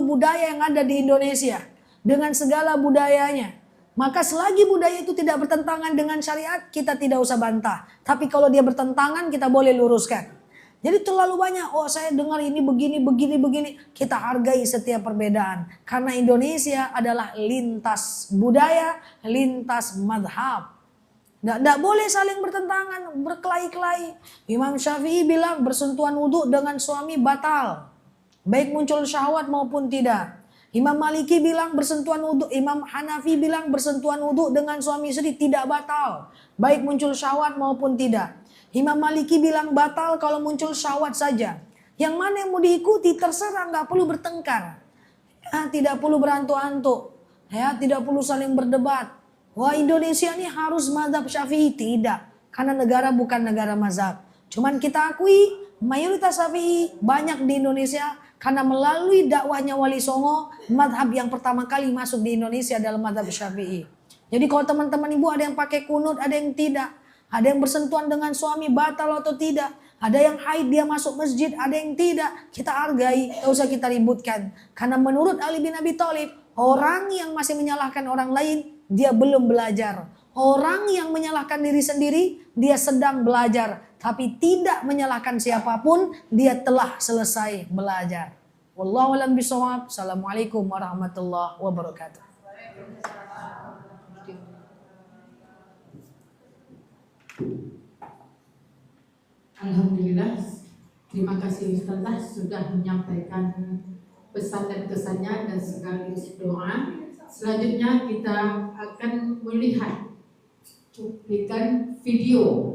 budaya yang ada di Indonesia. Dengan segala budayanya. Maka selagi budaya itu tidak bertentangan dengan syariat, kita tidak usah bantah. Tapi kalau dia bertentangan, kita boleh luruskan. Jadi terlalu banyak, oh saya dengar ini begini. Kita hargai setiap perbedaan. Karena Indonesia adalah lintas budaya, lintas madhab. Tidak boleh saling bertentangan, berkelahi-kelahi. Imam Syafi'i bilang bersentuhan wudhu dengan suami batal. Baik muncul syahwat maupun tidak. Imam Maliki bilang bersentuhan wudhu, Imam Hanafi bilang bersentuhan wudhu dengan suami istri tidak batal. Baik muncul syahwat maupun tidak. Imam Maliki bilang batal kalau muncul syahwat saja. Yang mana yang mau diikuti terserah, nggak perlu bertengkar. Tidak perlu berantuk-antuk. Ya, tidak perlu saling berdebat. Wah Indonesia ini harus mazhab Syafi'i. Tidak. Karena negara bukan negara mazhab. Cuman kita akui mayoritas Syafi'i banyak di Indonesia. Karena melalui dakwahnya Wali Songo, mazhab yang pertama kali masuk di Indonesia adalah mazhab Syafi'i. Jadi kalau teman-teman ibu ada yang pakai kunut, ada yang tidak. Ada yang bersentuhan dengan suami batal atau tidak. Ada yang haid dia masuk masjid, ada yang tidak. Kita hargai, tidak usah kita ributkan. Karena menurut Ali bin Abi Thalib, orang yang masih menyalahkan orang lain, dia belum belajar. Orang yang menyalahkan diri sendiri, dia sedang belajar. Tapi tidak menyalahkan siapapun, dia telah selesai belajar. Wallahu a'lam bishawab. Assalamualaikum warahmatullahi wabarakatuh. Alhamdulillah, terima kasih Ustazah sudah menyampaikan pesan dan kesannya dan sekaligus doa. Selanjutnya kita akan melihat cuplikan video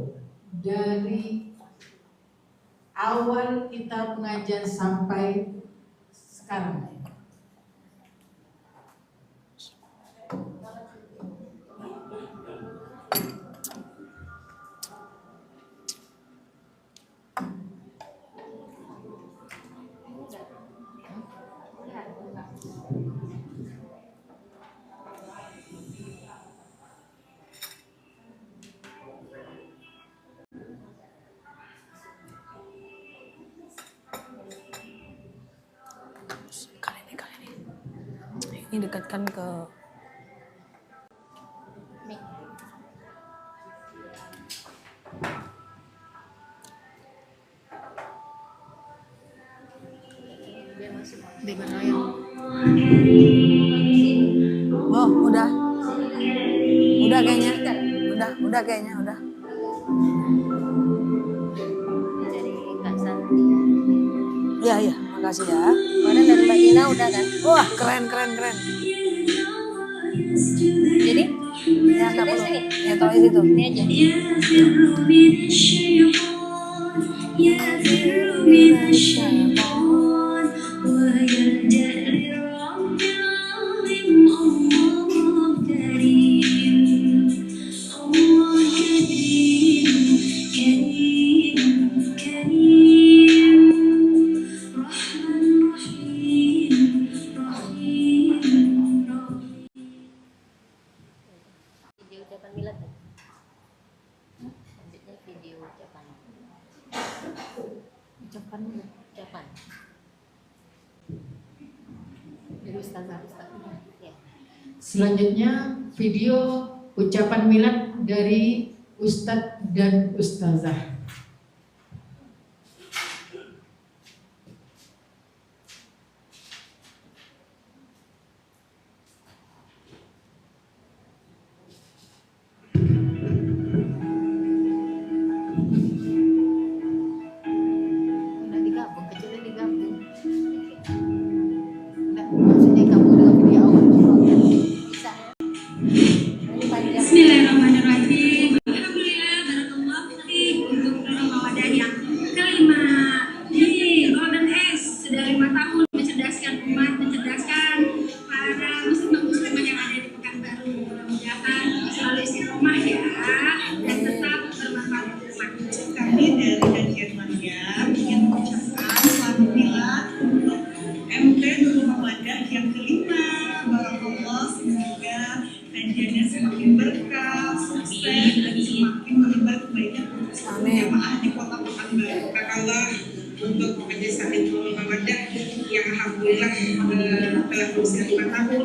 dari awal kita pengajian sampai sekarang. Ini dekatkan ke oh udah kayaknya udah kasih ya. Kemarin dari Mbak Dina udah kan? Wah, keren. Jadi Ya, nggak perlu. sini. Ya, tahu itu. Ini aja. Video ucapan milad kan? Lanjutnya video ucapan. Ucapan. Dari Ustazah. Ya. Selanjutnya video ucapan milad dari Ustadz dan Ustazah. Udah digabung, kecilnya digabung. Nah, maksudnya kamu dengan video awal. Bisa ya? Ini panjang. Bismillahirrahmanirrahim. Alhamdulillah, barakallah fiik untuk Nurul Mawadah yang kelima di Golden Age sudah 5 tahun mencerdaskan umat, mencerdaskan para muslimah yang ada di Pekanbaru. Mudah-mudahan selalu istiqomah ya dan tetap bermanfaat untuk umat. Kami dari kajian Maryam ingin mengucapkan selamat milad untuk MT Nurul Mawadah yang kelima. Barakallah, semoga kajiannya semakin berkah, sukses dan semakin menyebar kebaikan untuk seluruh Amin. jamaah di kota Pekanbaru. Barakallah untuk Majelis Taklim Nurul Mawadah yang alhamdulillah telah berusia 5 tahun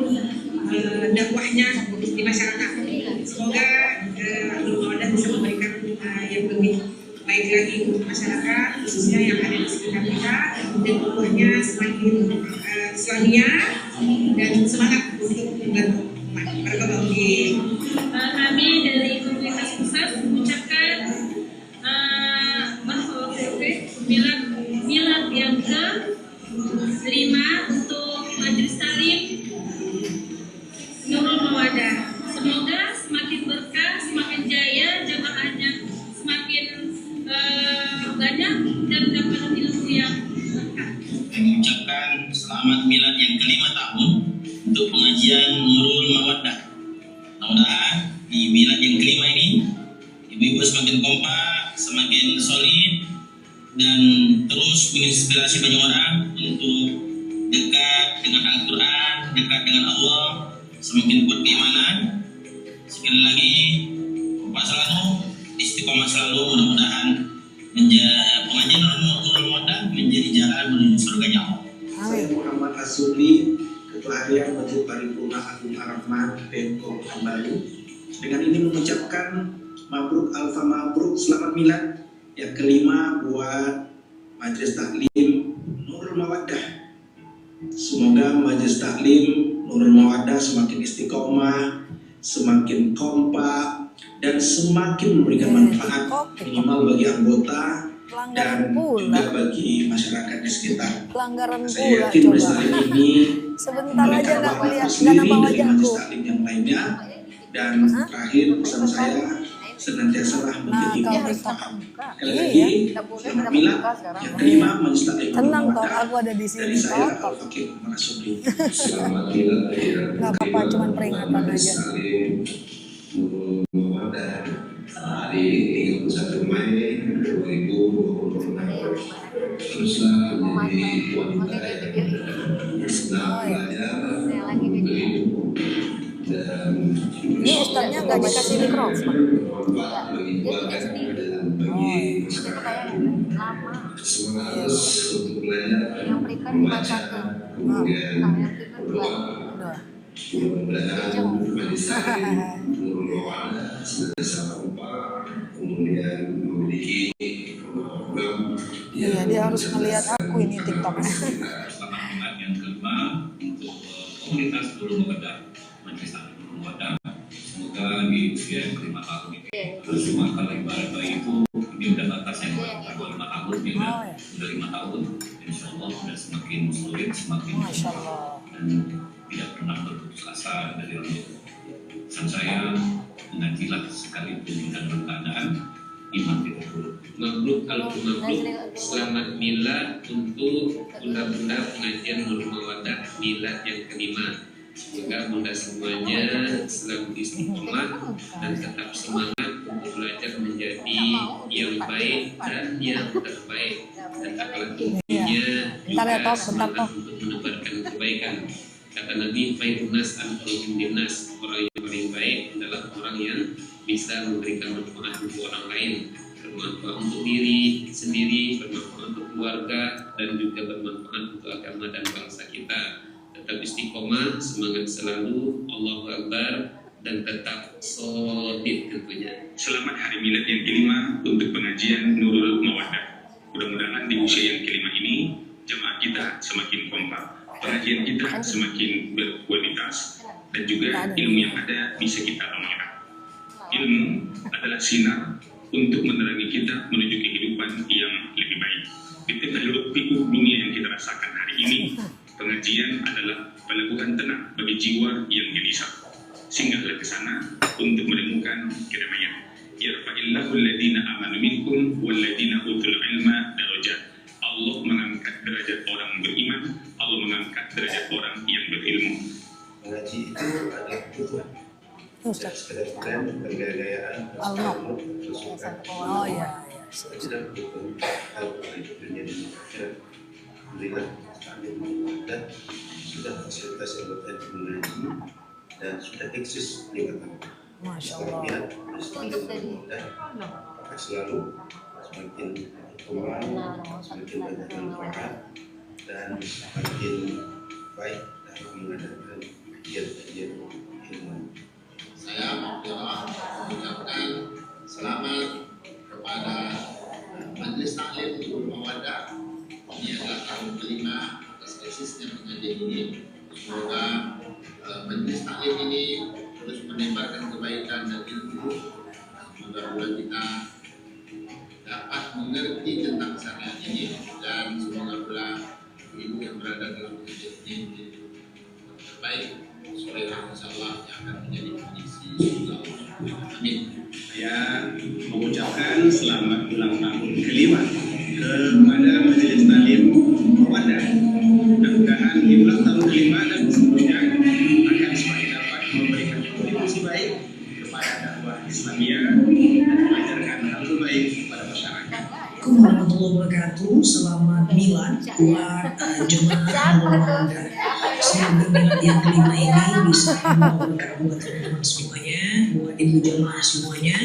dakwahnya di masyarakat. Semoga Nurul Mawadah bisa memberikan yang lebih baik lagi untuk masyarakat, khususnya yang ada di sekitar kita, dan dakwahnya semakin Islamiyah dan semangat untuk membantu umat. Barakallahu fiik. Kami dari komunitas pusat mengucapkan milad yang ke-5 untuk Majelis Taklim Nurul Mawadah. Semoga semakin berkah, semakin jaya, jamaahnya semakin banyak dan dapat ilmu yang berkah. Mengucapkan selamat milad yang kelima tahun untuk pengajian Nurul Mawaddah. Mudah-mudahan di milad yang kelima ini ibu-ibu semakin kompak, semakin solid, dan terus menginspirasi banyak orang untuk dekat dengan Al-Quran, dekat dengan Allah, semakin kuat keimanan. Sekali lagi, kompak selalu, istiqomah selalu, mudah-mudahan pengajian Nurul Mawaddah menjadi jalan menuju surganya Allah. Saya Muhammad Asuli, Ketua Harian Masjid Paripurna Agung Ar-Rahman, Pemkot Pekanbaru. Dengan ini mengucapkan mabruk alfa mabruk, selamat milad yang kelima buat Majelis Taklim Nurul Mawaddah. Semoga Majelis Taklim Nurul Mawaddah semakin istiqomah, semakin kompak, dan semakin memberikan manfaat minimal bagi anggota dan juga bagi masyarakat di sekitar. Pelanggaran Saya pula yakin Majelis coba. Taklim ini Sebentar aja memberikan nggak manfaat melihat, nggak tersendiri nampak dari Majelis wajahku. Taklim yang lainnya. Dan terakhir pesan saya, senantiasalah Nah, menjadi kalau ibadah. kita Sekali lagi, selamat milad yang kelima Majelis Taklim Nurul tenang toh, Mawaddah. aku ada di sini Dari saya toh. Al-Fakir Umar Subli. Selamat milad yang Nggak apa-apa, cuman peringatan aja. Nurul Mawaddah hari 31 Mei 2026. Teruslah menjadi wanita yang senang belajar, berilmu, dan Ini ustadznya nggak dikasih mikrofon. bermanfaat bagi keluarga dan bagi masyarakat. Semangat untuk belajar, Yang berikan cuma membaca, satu. kemudian Nah, yang berikan dua. berdoa. Mudah-mudahan Majelis Taklim Nurul Mawaddah senantiasa kompak, kemudian memiliki program. Iya, dia harus melihat aku ini TikToknya. Selamat milad yang kelima untuk komunitas Nurul Mawaddah, Majelis Taklim Nurul Mawaddah. Semoga di usia yang kelima tahun ini, cuma kalau ibarat bayi itu dia udah batasnya, kalau 5 tahun dia udah 5 tahun, insya Allah udah semakin Masya Allah. dan tidak pernah berputus asa dari Allah. Pesan saya, najilah sekalipun dalam keadaan iman tidak buruk. Mabruk mabruk, selamat milad untuk bunda-bunda pengajian Nurul Mawaddah milad yang kelima. Semoga bunda semuanya selalu istiqomah dan tetap semangat untuk belajar menjadi yang baik dan yang terbaik, dan akhlak tingginya juga semangat untuk menebarkan kebaikan. Kata Nabi, khairun nas anfa'uhum linnas, orang yang paling baik adalah orang yang bisa memberikan manfaat untuk orang lain, bermanfaat untuk diri sendiri, bermanfaat untuk keluarga, dan juga bermanfaat untuk agama dan bangsa kita. Tetap istiqomah, semangat selalu, Allahu Akbar, dan tetap solid tentunya. Selamat Hari Milad yang kelima untuk pengajian Nurul Mawaddah. Mudah-mudahan di usia yang kelima ini jemaah kita semakin kompak, pengajian kita semakin berkualitas, dan juga ilmu yang ada bisa kita amalkan. Ilmu adalah sinar untuk menerangi kita menuju kehidupan yang lebih baik. Di tengah hiruk-pikuk dunia yang kita rasakan hari ini, pengajian adalah pelabuhan tenang bagi jiwa yang gelisah. Singgahlah ke sana untuk menemukan kedamaian. Yarfa'illahu alladhina amanu minkum walladhina utul ilma darajat. Allah mengangkat derajat orang beriman, Allah mengangkat derajat orang yang berilmu. Mengaji itu adalah kebutuhan. Tidak sekedar tren, bergaya-gayaan, Oh ya. tidak kebutuhan hal baik dunia dan akhirat. Alhamdulillah, dan sudah fasilitas yang berkaitan mengaji dan sudah eksis di kota. Masya Allah. Maka selalu semakin berkembang, semakin banyak manfaat, dan semakin baik dalam mengadakan kajian-kajian ilmu. Saya mengucapkan selamat kepada Majelis Taklim Nurul Mawaddah. Ini adalah tahun kelima atas eksisnya pengajian ini. Semoga Majelis Taklim ini terus menebarkan kebaikan dan ilmu. Semoga kita dapat mengerti tentang syariat ini, dan semoga pula ibu yang berada dalam pengajian ini terbaik. Soalnya insyaallah yang akan menjadi pengisi surga. Amin. Saya mengucapkan selamat ulang tahun kelima kepada Majelis Taklim Mawaddah. Mudah-mudahan di ulang tahun kelima dan seterusnya akan semakin dapat memberikan kontribusi baik kepada dakwah Islamiyah dan mengajarkan hal baik kepada masyarakat. Assalamualaikum warahmatullahi wabarakatuh. Selamat milad buat jemaah Nurul Mawaddah. Semoga milad yang kelima ini bisa membawa berkah buat teman-teman semuanya, buat ibu jemaah semuanya,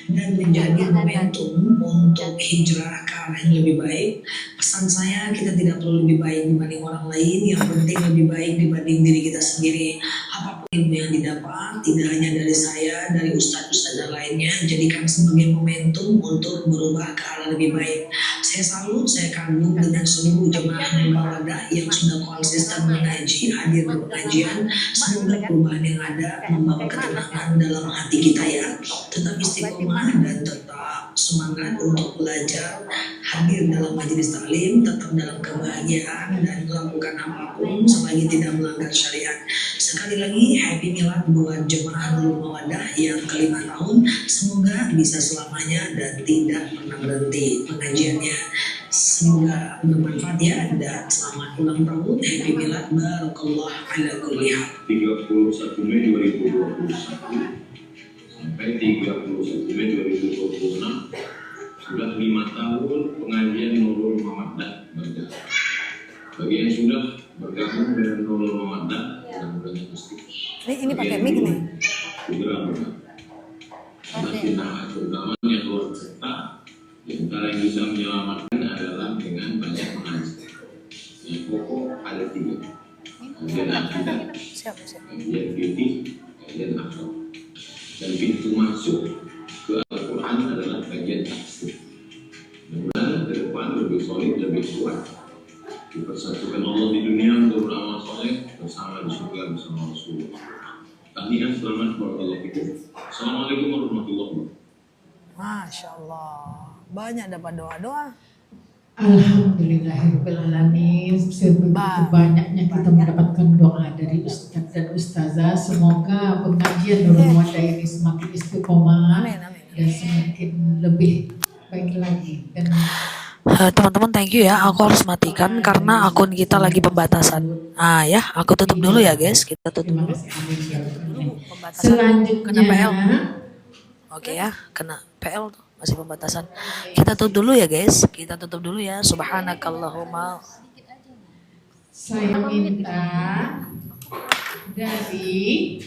dan menjadi momentum untuk hijrah ke arah yang lebih baik. Pesan saya, kita tidak perlu lebih baik dibanding orang lain, yang penting lebih baik dibanding diri kita sendiri. Apapun ilmu yang didapat, tidak hanya dari saya, dari ustadz-ustadz lainnya, jadikan sebagai momentum untuk berubah ke arah lebih baik. Saya salut, saya kagum dengan seluruh jemaah Nurul Mawaddah yang sudah konsisten mengaji, hadir di pengajian. Semoga perubahan yang ada membawa ketenangan dalam hati kita ya. Tetap istiqomah dan tetap semangat untuk belajar, hadir dalam majelis taklim, tetap dalam kebahagiaan, dan melakukan apapun selagi tidak melanggar syariat. Sekali lagi, happy milad buat jemaah Nurul Mawaddah yang kelima tahun. Semoga bisa selamanya dan tidak pernah berhenti pengajiannya. Semoga bermanfaat ya, dan selamat ulang tahun, happy milad, barakallah ala kulli hal. 31 Mei 2021 sampai 31 Mei 2026 sudah 5 tahun pengajian Nurul Mawaddah berjalan. Bagi yang sudah bergabung dengan Nurul Mawaddah, mudah-mudahan istiqomah. Ini pakai mic nih. Terutama yang luar serta, yang cara yang bisa menyelamatkan adalah dengan banyak mengaji. Yang pokok ada 3. Kajian akidah, kajian fikih, kajian akhlak. Dan pintu masuk ke Al-Quran adalah kajian tafsir. Mudah-mudahan ke depan lebih solid, lebih kuat. Dipersatukan Allah di dunia untuk beramal soleh bersama di surga bersama Rasulullah. Tahniah, selamat barakallahu fikum. Assalamualaikum warahmatullahi wabarakatuh. Masya Allah, banyak dapat doa-doa. Alhamdulillahirrahmanirrahim. Sebegitu banyaknya kita mendapatkan doa dari Ustadz dan Ustazah. Semoga pengajian Nurul Mawaddah ini semakin istiqomah dan semakin lebih baik lagi. Dan teman-teman thank you ya, aku harus matikan karena akun kita lagi pembatasan. Ya, aku tutup dulu ya guys, kita tutup dulu. Pembatasan selanjutnya kena PL. Oke ya, kena PL tuh, masih pembatasan. Kita tutup dulu ya guys, kita tutup dulu ya. Subhanakallahumma. saya minta dari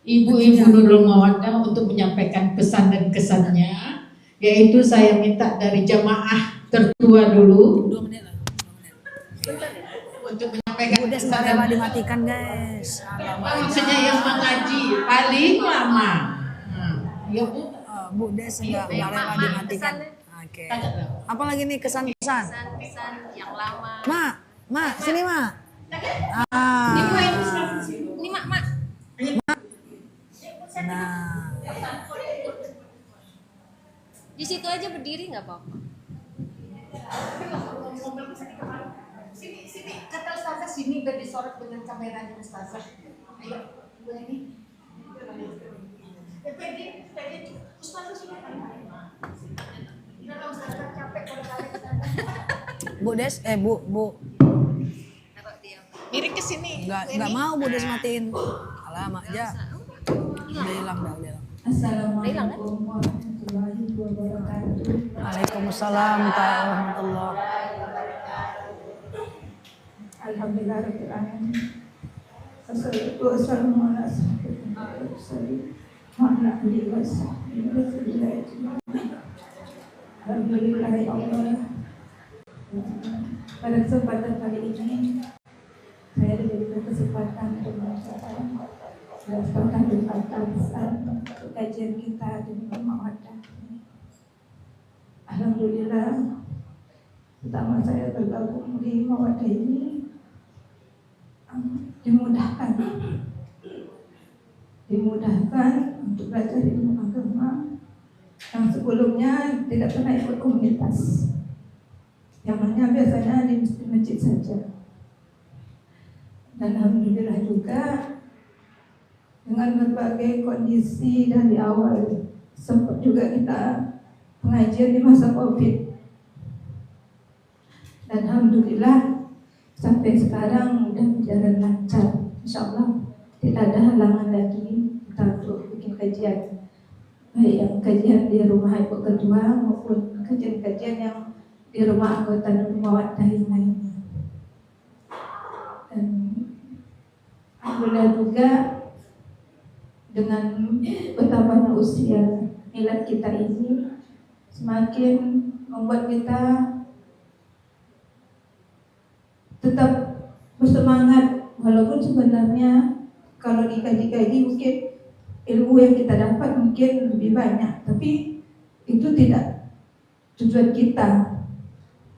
Ibu-ibu Nurul Mawaddah untuk menyampaikan pesan dan kesannya, yaitu saya minta dari jamaah tertua dulu untuk menyampaikan Udah pesan nggak dan rela dimatikan guys. maksudnya yang mengaji paling lama. Ya Bu, Bu Des nggak rela dimatikan. Oke. Apalagi nih kesan-kesan? Pesan yang lama. Mak, sini Mak. Ini mak. Nah, Di situ aja berdiri nggak apa-apa. sini kata Ustazah sini biar disorot dengan kameranya Ustazah. Ayo, Bu ini. Ustazah sudah Ustazah capek kalau kalian. Bu Des, Bu. Miring ke sini. Nggak mau Bu Des matiin. Alamak aja. Udah hilang. Assalamualaikum warahmatullahi wabarakatuh. Waalaikumsalam warahmatullahi. Alhamdulillah rabbil alamin. Wassalatu wassalamu ala asyrofil mursalin wa ala alihi wasahbihi. Alhamdulillah ya Allah. Pada kesempatan kali ini saya diberikan kesempatan untuk mengucapkan besar untuk kajian kita di Nurul Mawaddah. Alhamdulillah, pertama saya bergabung di Mawaddah ini dimudahkan untuk belajar ilmu agama yang sebelumnya tidak pernah ikut komunitas, yang mana biasanya di masjid saja. Dan alhamdulillah juga dengan berbagai kondisi dari awal, sempat juga kita pengajian di masa Covid, dan alhamdulillah sampai sekarang udah berjalan lancar. Insyaallah tidak ada halangan lagi kita untuk bikin kajian, baik yang kajian di rumah ibu kedua maupun kajian-kajian yang di rumah anggota Nurul Mawaddah yang lainnya. Dan alhamdulillah juga dengan bertambahnya usia milad kita ini semakin membuat kita tetap bersemangat, walaupun sebenarnya kalau dikaji-kaji mungkin ilmu yang kita dapat mungkin lebih banyak, tapi itu tidak tujuan kita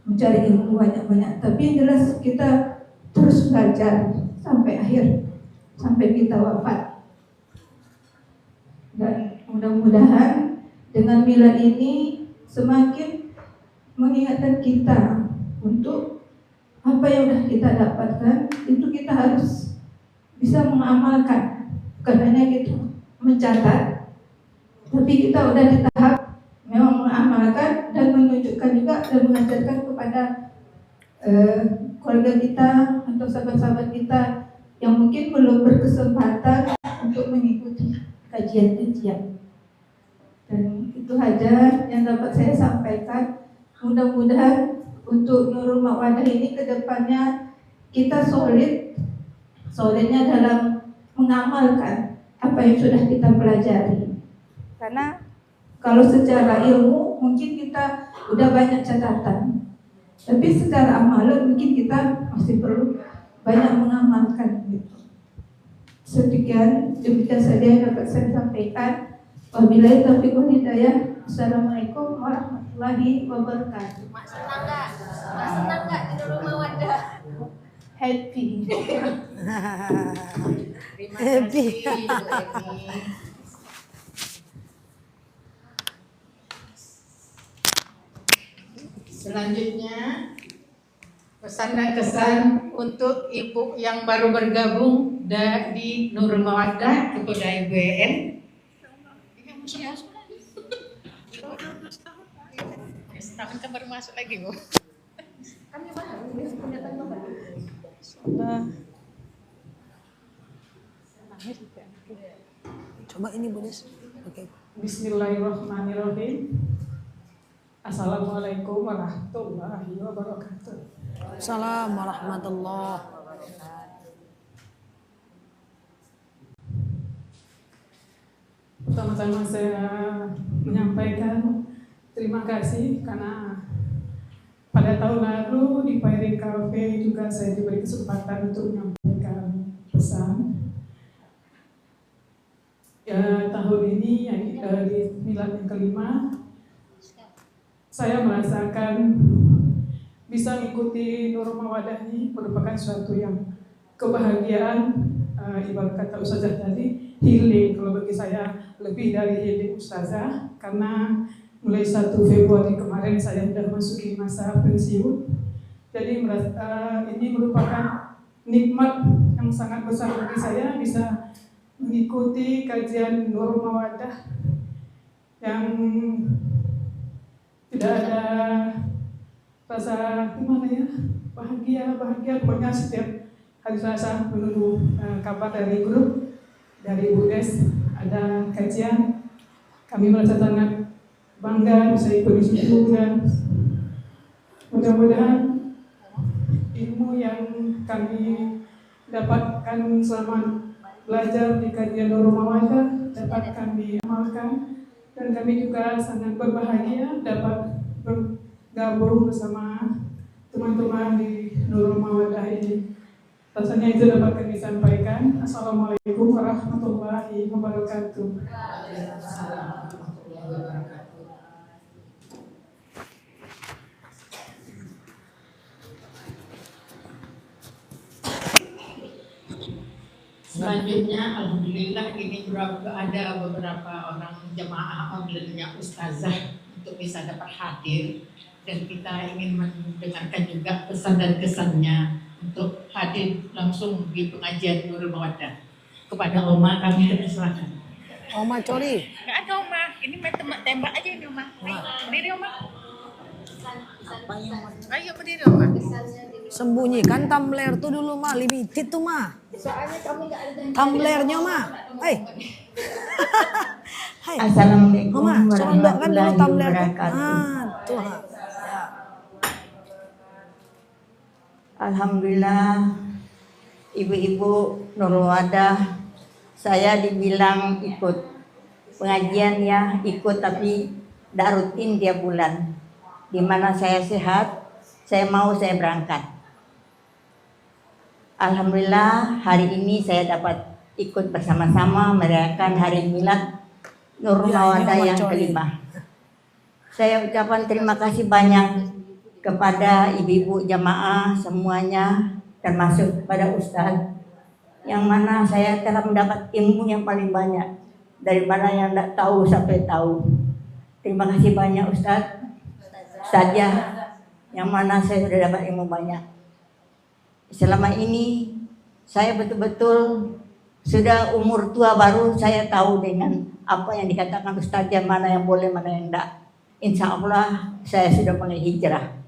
mencari ilmu banyak-banyak, tapi yang jelas kita terus belajar sampai akhir, sampai kita wafat. Dan mudah-mudahan dengan milad ini semakin mengingatkan kita untuk apa yang sudah kita dapatkan itu kita harus bisa mengamalkan, bukan hanya kita mencatat, tapi kita sudah di tahap memang mengamalkan dan menunjukkan juga dan mengajarkan kepada keluarga kita atau sahabat-sahabat kita yang mungkin belum berkesempatan untuk mengikuti kajian-kajian. Dan itu saja yang dapat saya sampaikan. Mudah-mudahan untuk Nurul Mawaddah ini ke depannya kita solidnya dalam mengamalkan apa yang sudah kita pelajari. Karena kalau secara ilmu mungkin kita udah banyak catatan, tapi secara amalan mungkin kita masih perlu banyak mengamalkan gitu. Demikian saja yang dapat saya sampaikan. Wabillahi taufiq wal hidayah. Assalamualaikum warahmatullahi wabarakatuh. Mak senang nggak di Nurul Mawaddah? Happy. Terima kasih Bu Eni. Selanjutnya pesan dan kesan untuk ibu yang baru bergabung di Nurul Mawaddah kepada Ibu EN. Setahun kan baru masuk lagi, Bu. Coba ini Bu Des. Oke. Bismillahirrahmanirrahim. Assalamualaikum warahmatullahi wabarakatuh. Assalamualaikum warahmatullahi. Pertama-tama saya menyampaikan terima kasih karena pada tahun lalu di Pairing Cafe juga saya diberi kesempatan untuk menyampaikan pesan. Tahun ini di milad yang kelima, saya merasakan bisa mengikuti Nurul Mawaddah ini merupakan suatu yang kebahagiaan, ibarat kata Ustazah tadi, healing. Kalau bagi saya lebih dari healing Ustazah, karena mulai 1 Februari kemarin saya sudah masuki masa pensiun. Jadi ini merupakan nikmat yang sangat besar bagi saya bisa mengikuti kajian Nurul Mawaddah yang tidak ada rasa gimana ya, bahagia pokoknya setiap hari Selasa menunggu kabar dari grup dari Ibu Des ada kajian, kami merasa sangat bangga bisa ikut di situ dan mudah-mudahan ilmu yang kami dapatkan selama belajar di kajian Nurul Mawaddah dapat kami amalkan, dan kami juga sangat berbahagia dapat bergabung bersama teman-teman di Nurul Mawaddah ini. Rasanya itu dapat kami sampaikan. Assalamualaikum warahmatullahi wabarakatuh. Selanjutnya, alhamdulillah ini ada beberapa orang jemaah online-nya Ustazah untuk bisa dapat hadir, dan kita ingin mendengarkan juga pesan dan kesannya untuk hadir langsung di pengajian Nurul Mawaddah. Kepada Oma kami dipersilakan. Oma Coli. Nggak ada Oma, ini main tembak aja ini Oma. Berdiri Oma. Ayo berdiri Oma. Sembunyikan tumbler tuh dulu mah, limited tuh mah. Soalnya kami nggak ada Tumblernya mah. Hai. Assalamualaikum warahmatullahi wabarakatuh. Tuh. Alhamdulillah, ibu-ibu Nurul Mawaddah, saya dibilang ikut pengajian ya, ikut tapi tidak rutin tiap bulan. Di mana saya sehat, saya mau saya berangkat. Alhamdulillah hari ini saya dapat ikut bersama-sama merayakan hari milad Nurul Mawaddah yang kelima. Saya ucapkan terima kasih banyak kepada ibu-ibu jamaah semuanya, termasuk pada Ustadz, yang mana saya telah mendapat ilmu yang paling banyak dari mana yang tidak tahu sampai tahu. Terima kasih banyak Ustadz, Ustazah, yang mana saya sudah dapat ilmu banyak. Selama ini saya betul-betul sudah umur tua baru saya tahu dengan apa yang dikatakan Ustazah, mana yang boleh, mana yang tidak. Insya Allah saya sudah mulai hijrah.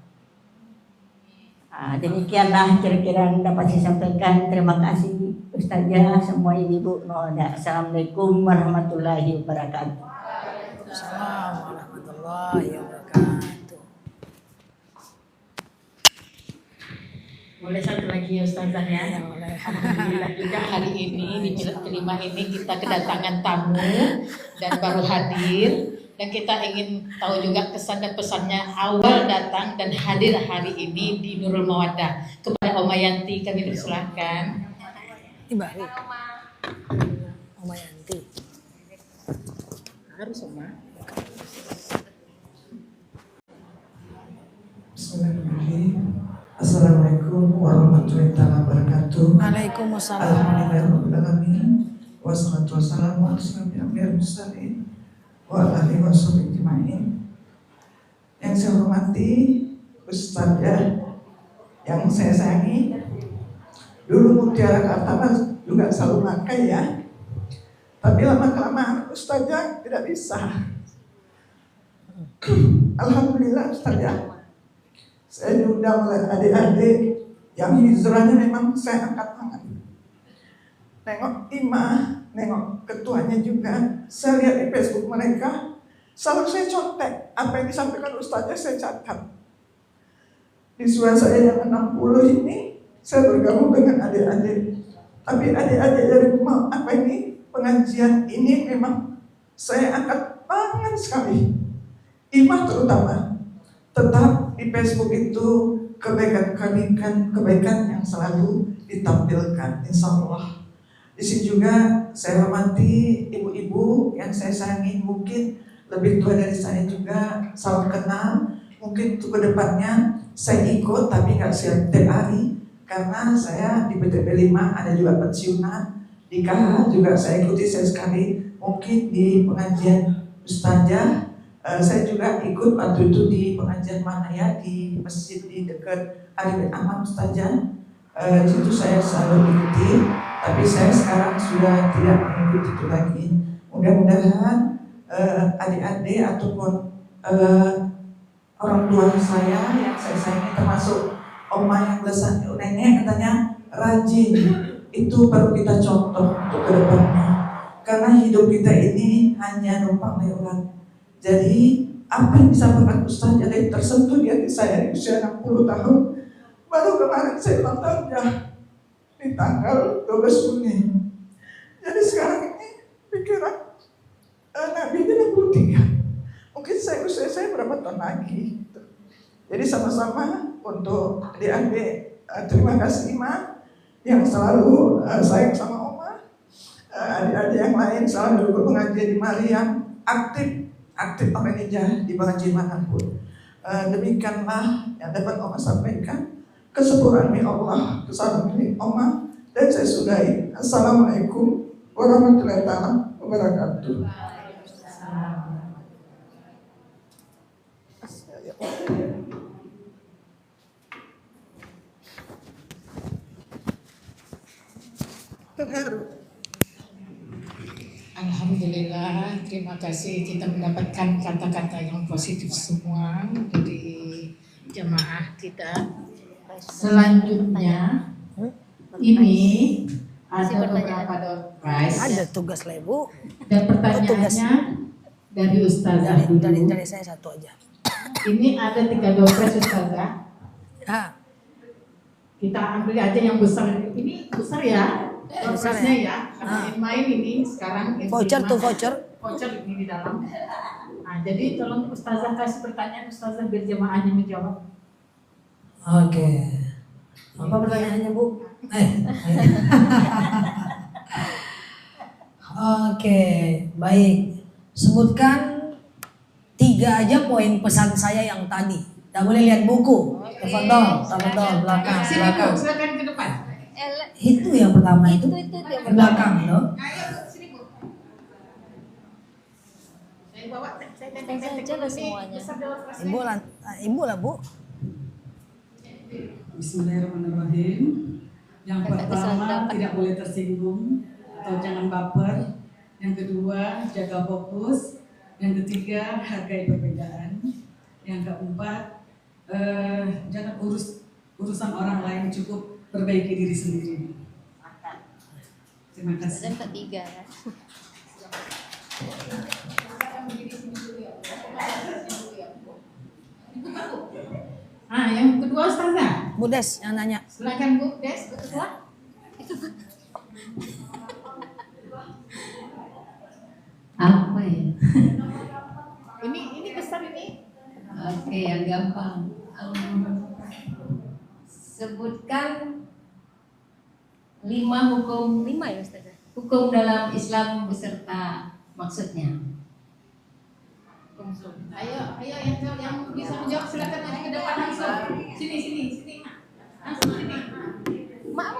Demikianlah kira-kira yang dapat saya sampaikan. Terima kasih Ustazah, semua ibu-ibu. Assalamualaikum warahmatullahi wabarakatuh. Assalamualaikum warahmatullahi wabarakatuh. Boleh satu lagi ya Ustazah ya. Alhamdulillah juga hari ini di milad kelima ini kita kedatangan tamu dan baru hadir, dan kita ingin tahu juga kesan dan pesannya awal datang dan hadir hari ini di Nurul Mawaddah. Kepada Oma Yanti kami persilahkan. Ibari. Oma Yanti. Harus Oma. Bismillahirrahmanirrahim. Assalamualaikum warahmatullahi wabarakatuh. Waalaikumsalam. Alhamdulillahirrahmanirrahim. Wassalatu wassalamu ala asyrofil anbiya'i wal mursalin wa ala alihi washabihi ajma'in. Yang saya hormati Ustazah yang saya sayangi. Dulu Mutiara Kartama juga selalu pakai ya. Tapi lama-kelamaan Ustazah tidak bisa. Alhamdulillah Ustazah, saya diundang oleh adik-adik yang hijrahnya memang saya angkat tangan. Nengok imam, nengok ketuanya juga. Saya lihat di Facebook mereka, selalu saya contek. Apa yang disampaikan Ustazah saya catat. Di usia saya yang 60 ini, saya bergabung dengan adik-adik. Tapi adik-adik dari apa ini, pengajian ini memang saya angkat tangan sekali. Imam terutama. Tetap di Facebook itu kebaikan yang selalu ditampilkan, insya Allah. Di sini juga saya hormati ibu-ibu yang saya sayangi, mungkin lebih tua dari saya juga, salam kenal. Mungkin untuk kedepannya saya ikut, tapi nggak setiap hari, karena saya di PTP 5 ada juga pensiunan, di KH juga saya ikuti sekali. Mungkin di pengajian Ustazah, saya juga ikut waktu itu di pengajian mana ya, di masjid di dekat Arifin Amam Ustazah. Itu saya selalu ikuti, tapi saya sekarang sudah tidak mengikuti itu lagi. Mudah-mudahan adik-adik ataupun orang tua saya yang saya sayangi, termasuk oma yang lesan nenek katanya rajin, itu baru kita contoh untuk kedepannya. Karena hidup kita ini hanya numpang lewat. Jadi apa yang disampaikan Ustaz jadi tersentuh di hati saya di usia 60 tahun. Baru kemarin saya ulang tahun ya, di tanggal 12 Juni. Jadi sekarang ini pikiran Nabi ini 63. Mungkin usia saya berapa tahun lagi gitu. Jadi sama-sama untuk adik-adik, terima kasih Imam yang selalu sayang sama Oma. Adik-adik yang lain selalu dulu pengajian di Mariam, aktif pengajian di pengajian manapun. Demikianlah yang dapat Oma sampaikan. Kesempurnaan milik Allah, kesalahan milik Oma, dan saya sudahi. Assalamualaikum warahmatullahi wabarakatuh. Alhamdulillah, terima kasih kita mendapatkan kata-kata yang positif semua dari jemaah kita. Selanjutnya ini ada beberapa door prize. Ada tugas lah Ibu. Dan pertanyaannya dari Ustazah dulu. Dari saya satu aja. Ini ada 3 door prize Ustazah. Kita ambil aja yang besar. Ini besar ya. Besar ya. Karena yang main ini sekarang voucher tuh voucher ini di dalam. Nah, jadi tolong Ustazah kasih pertanyaan Ustazah biar jemaahnya menjawab. Oke. Apa pertanyaannya Bu? Oke, baik. Sebutkan 3 aja poin pesan saya yang tadi. Tidak boleh lihat buku. Tafadhol, belakang. Silakan ke depan. Itu yang pertama itu belakang loh. Saya bawa saja semuanya. Ibu lah Bu. Bismillahirrahmanirrahim. Yang pertama tidak boleh tersinggung atau jangan baper. Yang kedua jaga fokus. Yang ketiga hargai perbedaan. Yang keempat jangan urusan orang lain, cukup perbaiki diri sendiri. Terima kasih. Dan ketiga ya. Yang kedua Ustazah. Bu Des yang nanya. Silakan Bu Des, kedua. Apa ya? Ini besar ini. Oke, yang gampang. Sebutkan 5 hukum, 5 ya Ustazah. hukum dalam Islam beserta maksudnya. Ayo yang bisa menjawab silakan maju ke depan langsung. Sini. Langsung sini. Mak apa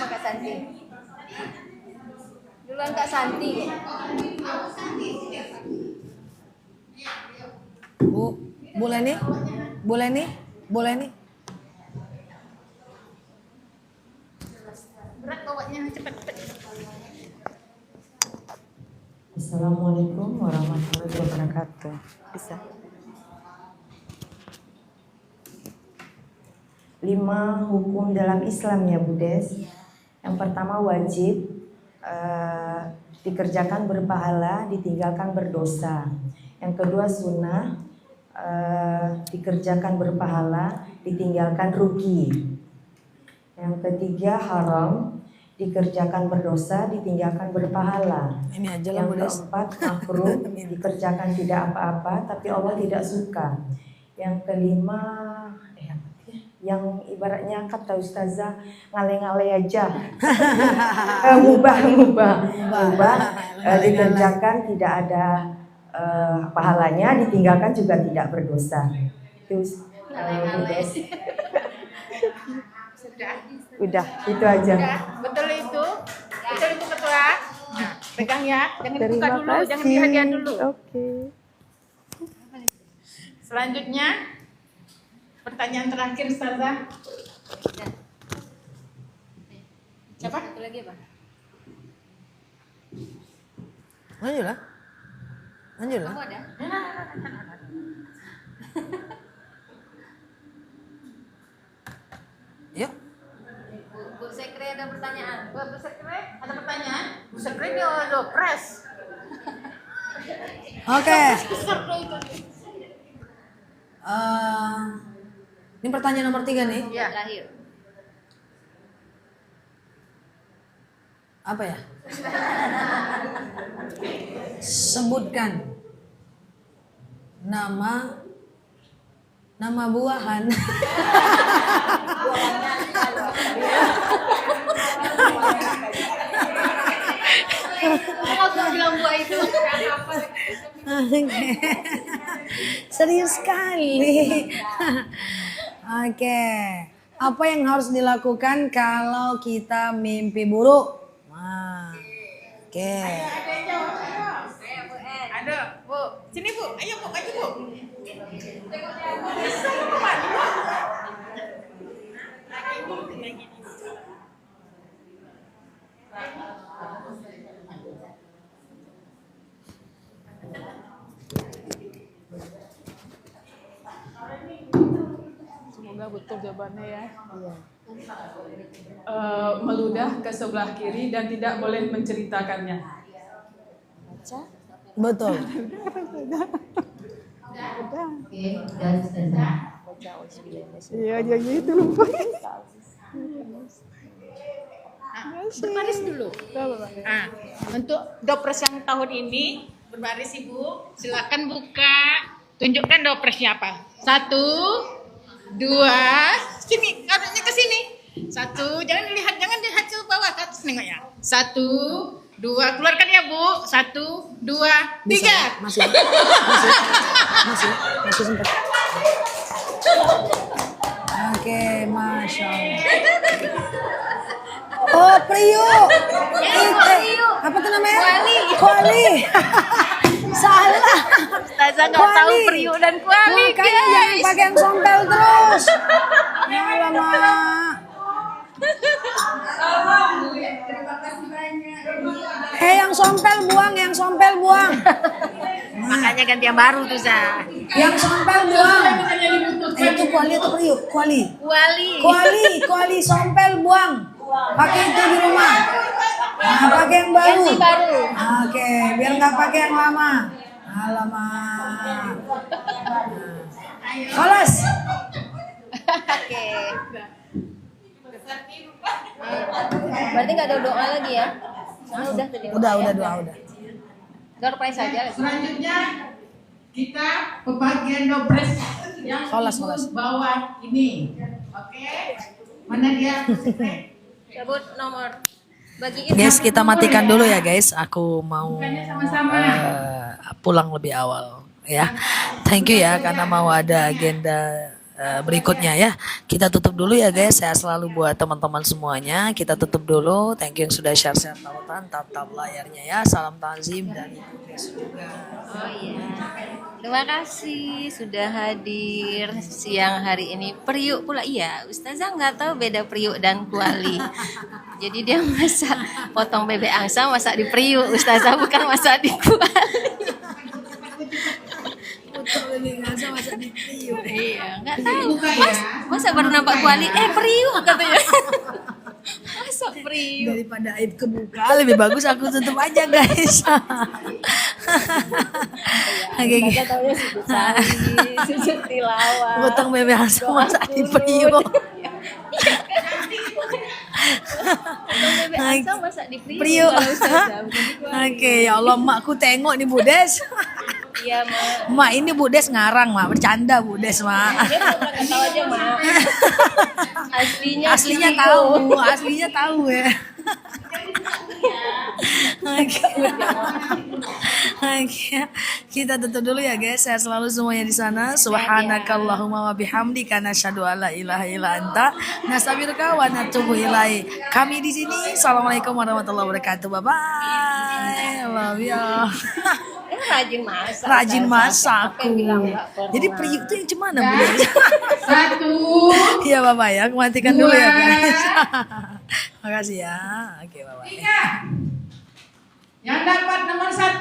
Kak Santi? Duluan Kak Santi. Bu. Boleh nih? Boleh nih? Boleh nih? Berat bawanya, cepet. Assalamualaikum warahmatullahi wabarakatuh. Bisa. 5 hukum dalam Islam ya Bu Des. Yang pertama wajib dikerjakan berpahala, ditinggalkan berdosa. Yang kedua sunnah, dikerjakan berpahala, ditinggalkan rugi. Yang ketiga haram, dikerjakan berdosa, ditinggalkan berpahala. Ini aja lah, Yang keempat makruh, dikerjakan tidak apa-apa, tapi Allah tidak suka. Yang kelima, yang ibaratnya kata ustazah ngale-ngale aja, mubah, dikerjakan tidak ada pahalanya, ditinggalkan juga tidak berdosa. Itu udah itu aja. Betul itu ketua. Nah, pegang ya, jangan Terima buka dulu, kasih. jangan dihadiah dulu. Oke. Selanjutnya pertanyaan terakhir Ustazah. Siapa? Satu lagi apa? Lanjut lah. Kamu ada? Yuk. Bu Sekre ada pertanyaan. Bu Sekre ada pertanyaan? Bu Sekre dia udah press. Oke. Besar loh itu. Ini pertanyaan nomor 3 nih. Ya. Terakhir. Apa ya? Sebutkan nama buahan. Aku bilang buah itu. Serius sekali. Oke. Apa yang harus dilakukan kalau kita mimpi buruk? Nah, oke. Ada, Bu. Sini, Bu. Ayo, Bu. Maju, Bu. Semoga betul jawabannya ya. Meludah ke sebelah kiri dan tidak boleh menceritakannya. Betul. Oke, udah Ustazah. Iya, dia gitu lupa. Berbaris dulu. Nah, untuk dopres yang tahun ini berbaris Ibu, silakan buka. Tunjukkan dopresnya apa. 1, 2, sini, karunya ke sini. 1, jangan dilihat ke bawah, ke atas nengok ya. 1, 2, keluarkan ya Bu. 1, 2, 3. Masih sempat. Oke, Masya Allah. Oh, Priuk. Apa tuh namanya? Kuali. Salah. Ustazah nggak tahu Priuk dan Kuali. Makanya jangan pakai yang sompel terus. Alamak. Yang sompel buang. Makanya ganti yang baru tuh, Zah. Yang sompel buang. Itu kuali atau Priuk? Kuali sompel buang. Pakai itu di rumah. Nah, pakai yang baru. Ganti baru. Oke, biar nggak pakai yang lama. Alamak. Kelas. Oke. Berarti nggak ada doa lagi ya? Udah tadi. Udah doa udah. Door prize saja. Selanjutnya kita pembagian dopres yang Kelas. bawah ini. Oke. Mana dia? Sebut nomor. Bagiin. Guys, kita matikan dulu ya guys. Aku mau sama-sama. pulang lebih awal ya. Thank you ya karena mau ada agenda berikutnya ya. Kita tutup dulu ya guys. Saya selalu buat teman-teman semuanya. Kita tutup dulu. Thank you yang sudah share-share tautan, tap layarnya ya. Salam tanzim dan Des juga. Oh iya. Terima kasih sudah hadir siang hari ini. Periuk pula iya. Ustazah nggak tahu beda periuk dan kuali. Jadi dia masak potong bebek angsa masak di periuk. Ustazah bukan masak di kuali. Potong bebek angsa masak di periuk. Iya, nggak tahu. Masa baru nampak kuali? Periuk katanya. Masak periuk. Daripada aib kebuka, lebih bagus aku tutup aja guys. Oke. Kita tahunya sujud sari, sujud tilawah. Potong bebek angsa masak di periuk. Potong bebek angsa masak di Periuk. Oke, ya Allah, makku tengok nih Bu Des. Iya, Mak. Mak ini Bu Des ngarang, Mak. Bercanda Bu Des, Mak. Dia nggak tahu aja, Mak. Aslinya tahu, aslinya tahu ya. Oke. Kita tutup dulu ya guys. Saya selalu semuanya di sana. Subhanakallahumma wa bihamdika nasyhadu alla ilaha illa anta nastaghfiruka wa natubu ilaik. Kami di sini. Assalamualaikum warahmatullahi wabarakatuh. Bye bye. Love you. Rajin masak. Rajin masakku. Jadi periuk itu yang cemana Bu? Satu. Iya Bapak ya. Aku matikan dulu ya guys. Makasih ya. Oke Bapak. Yang dapat nomor 1.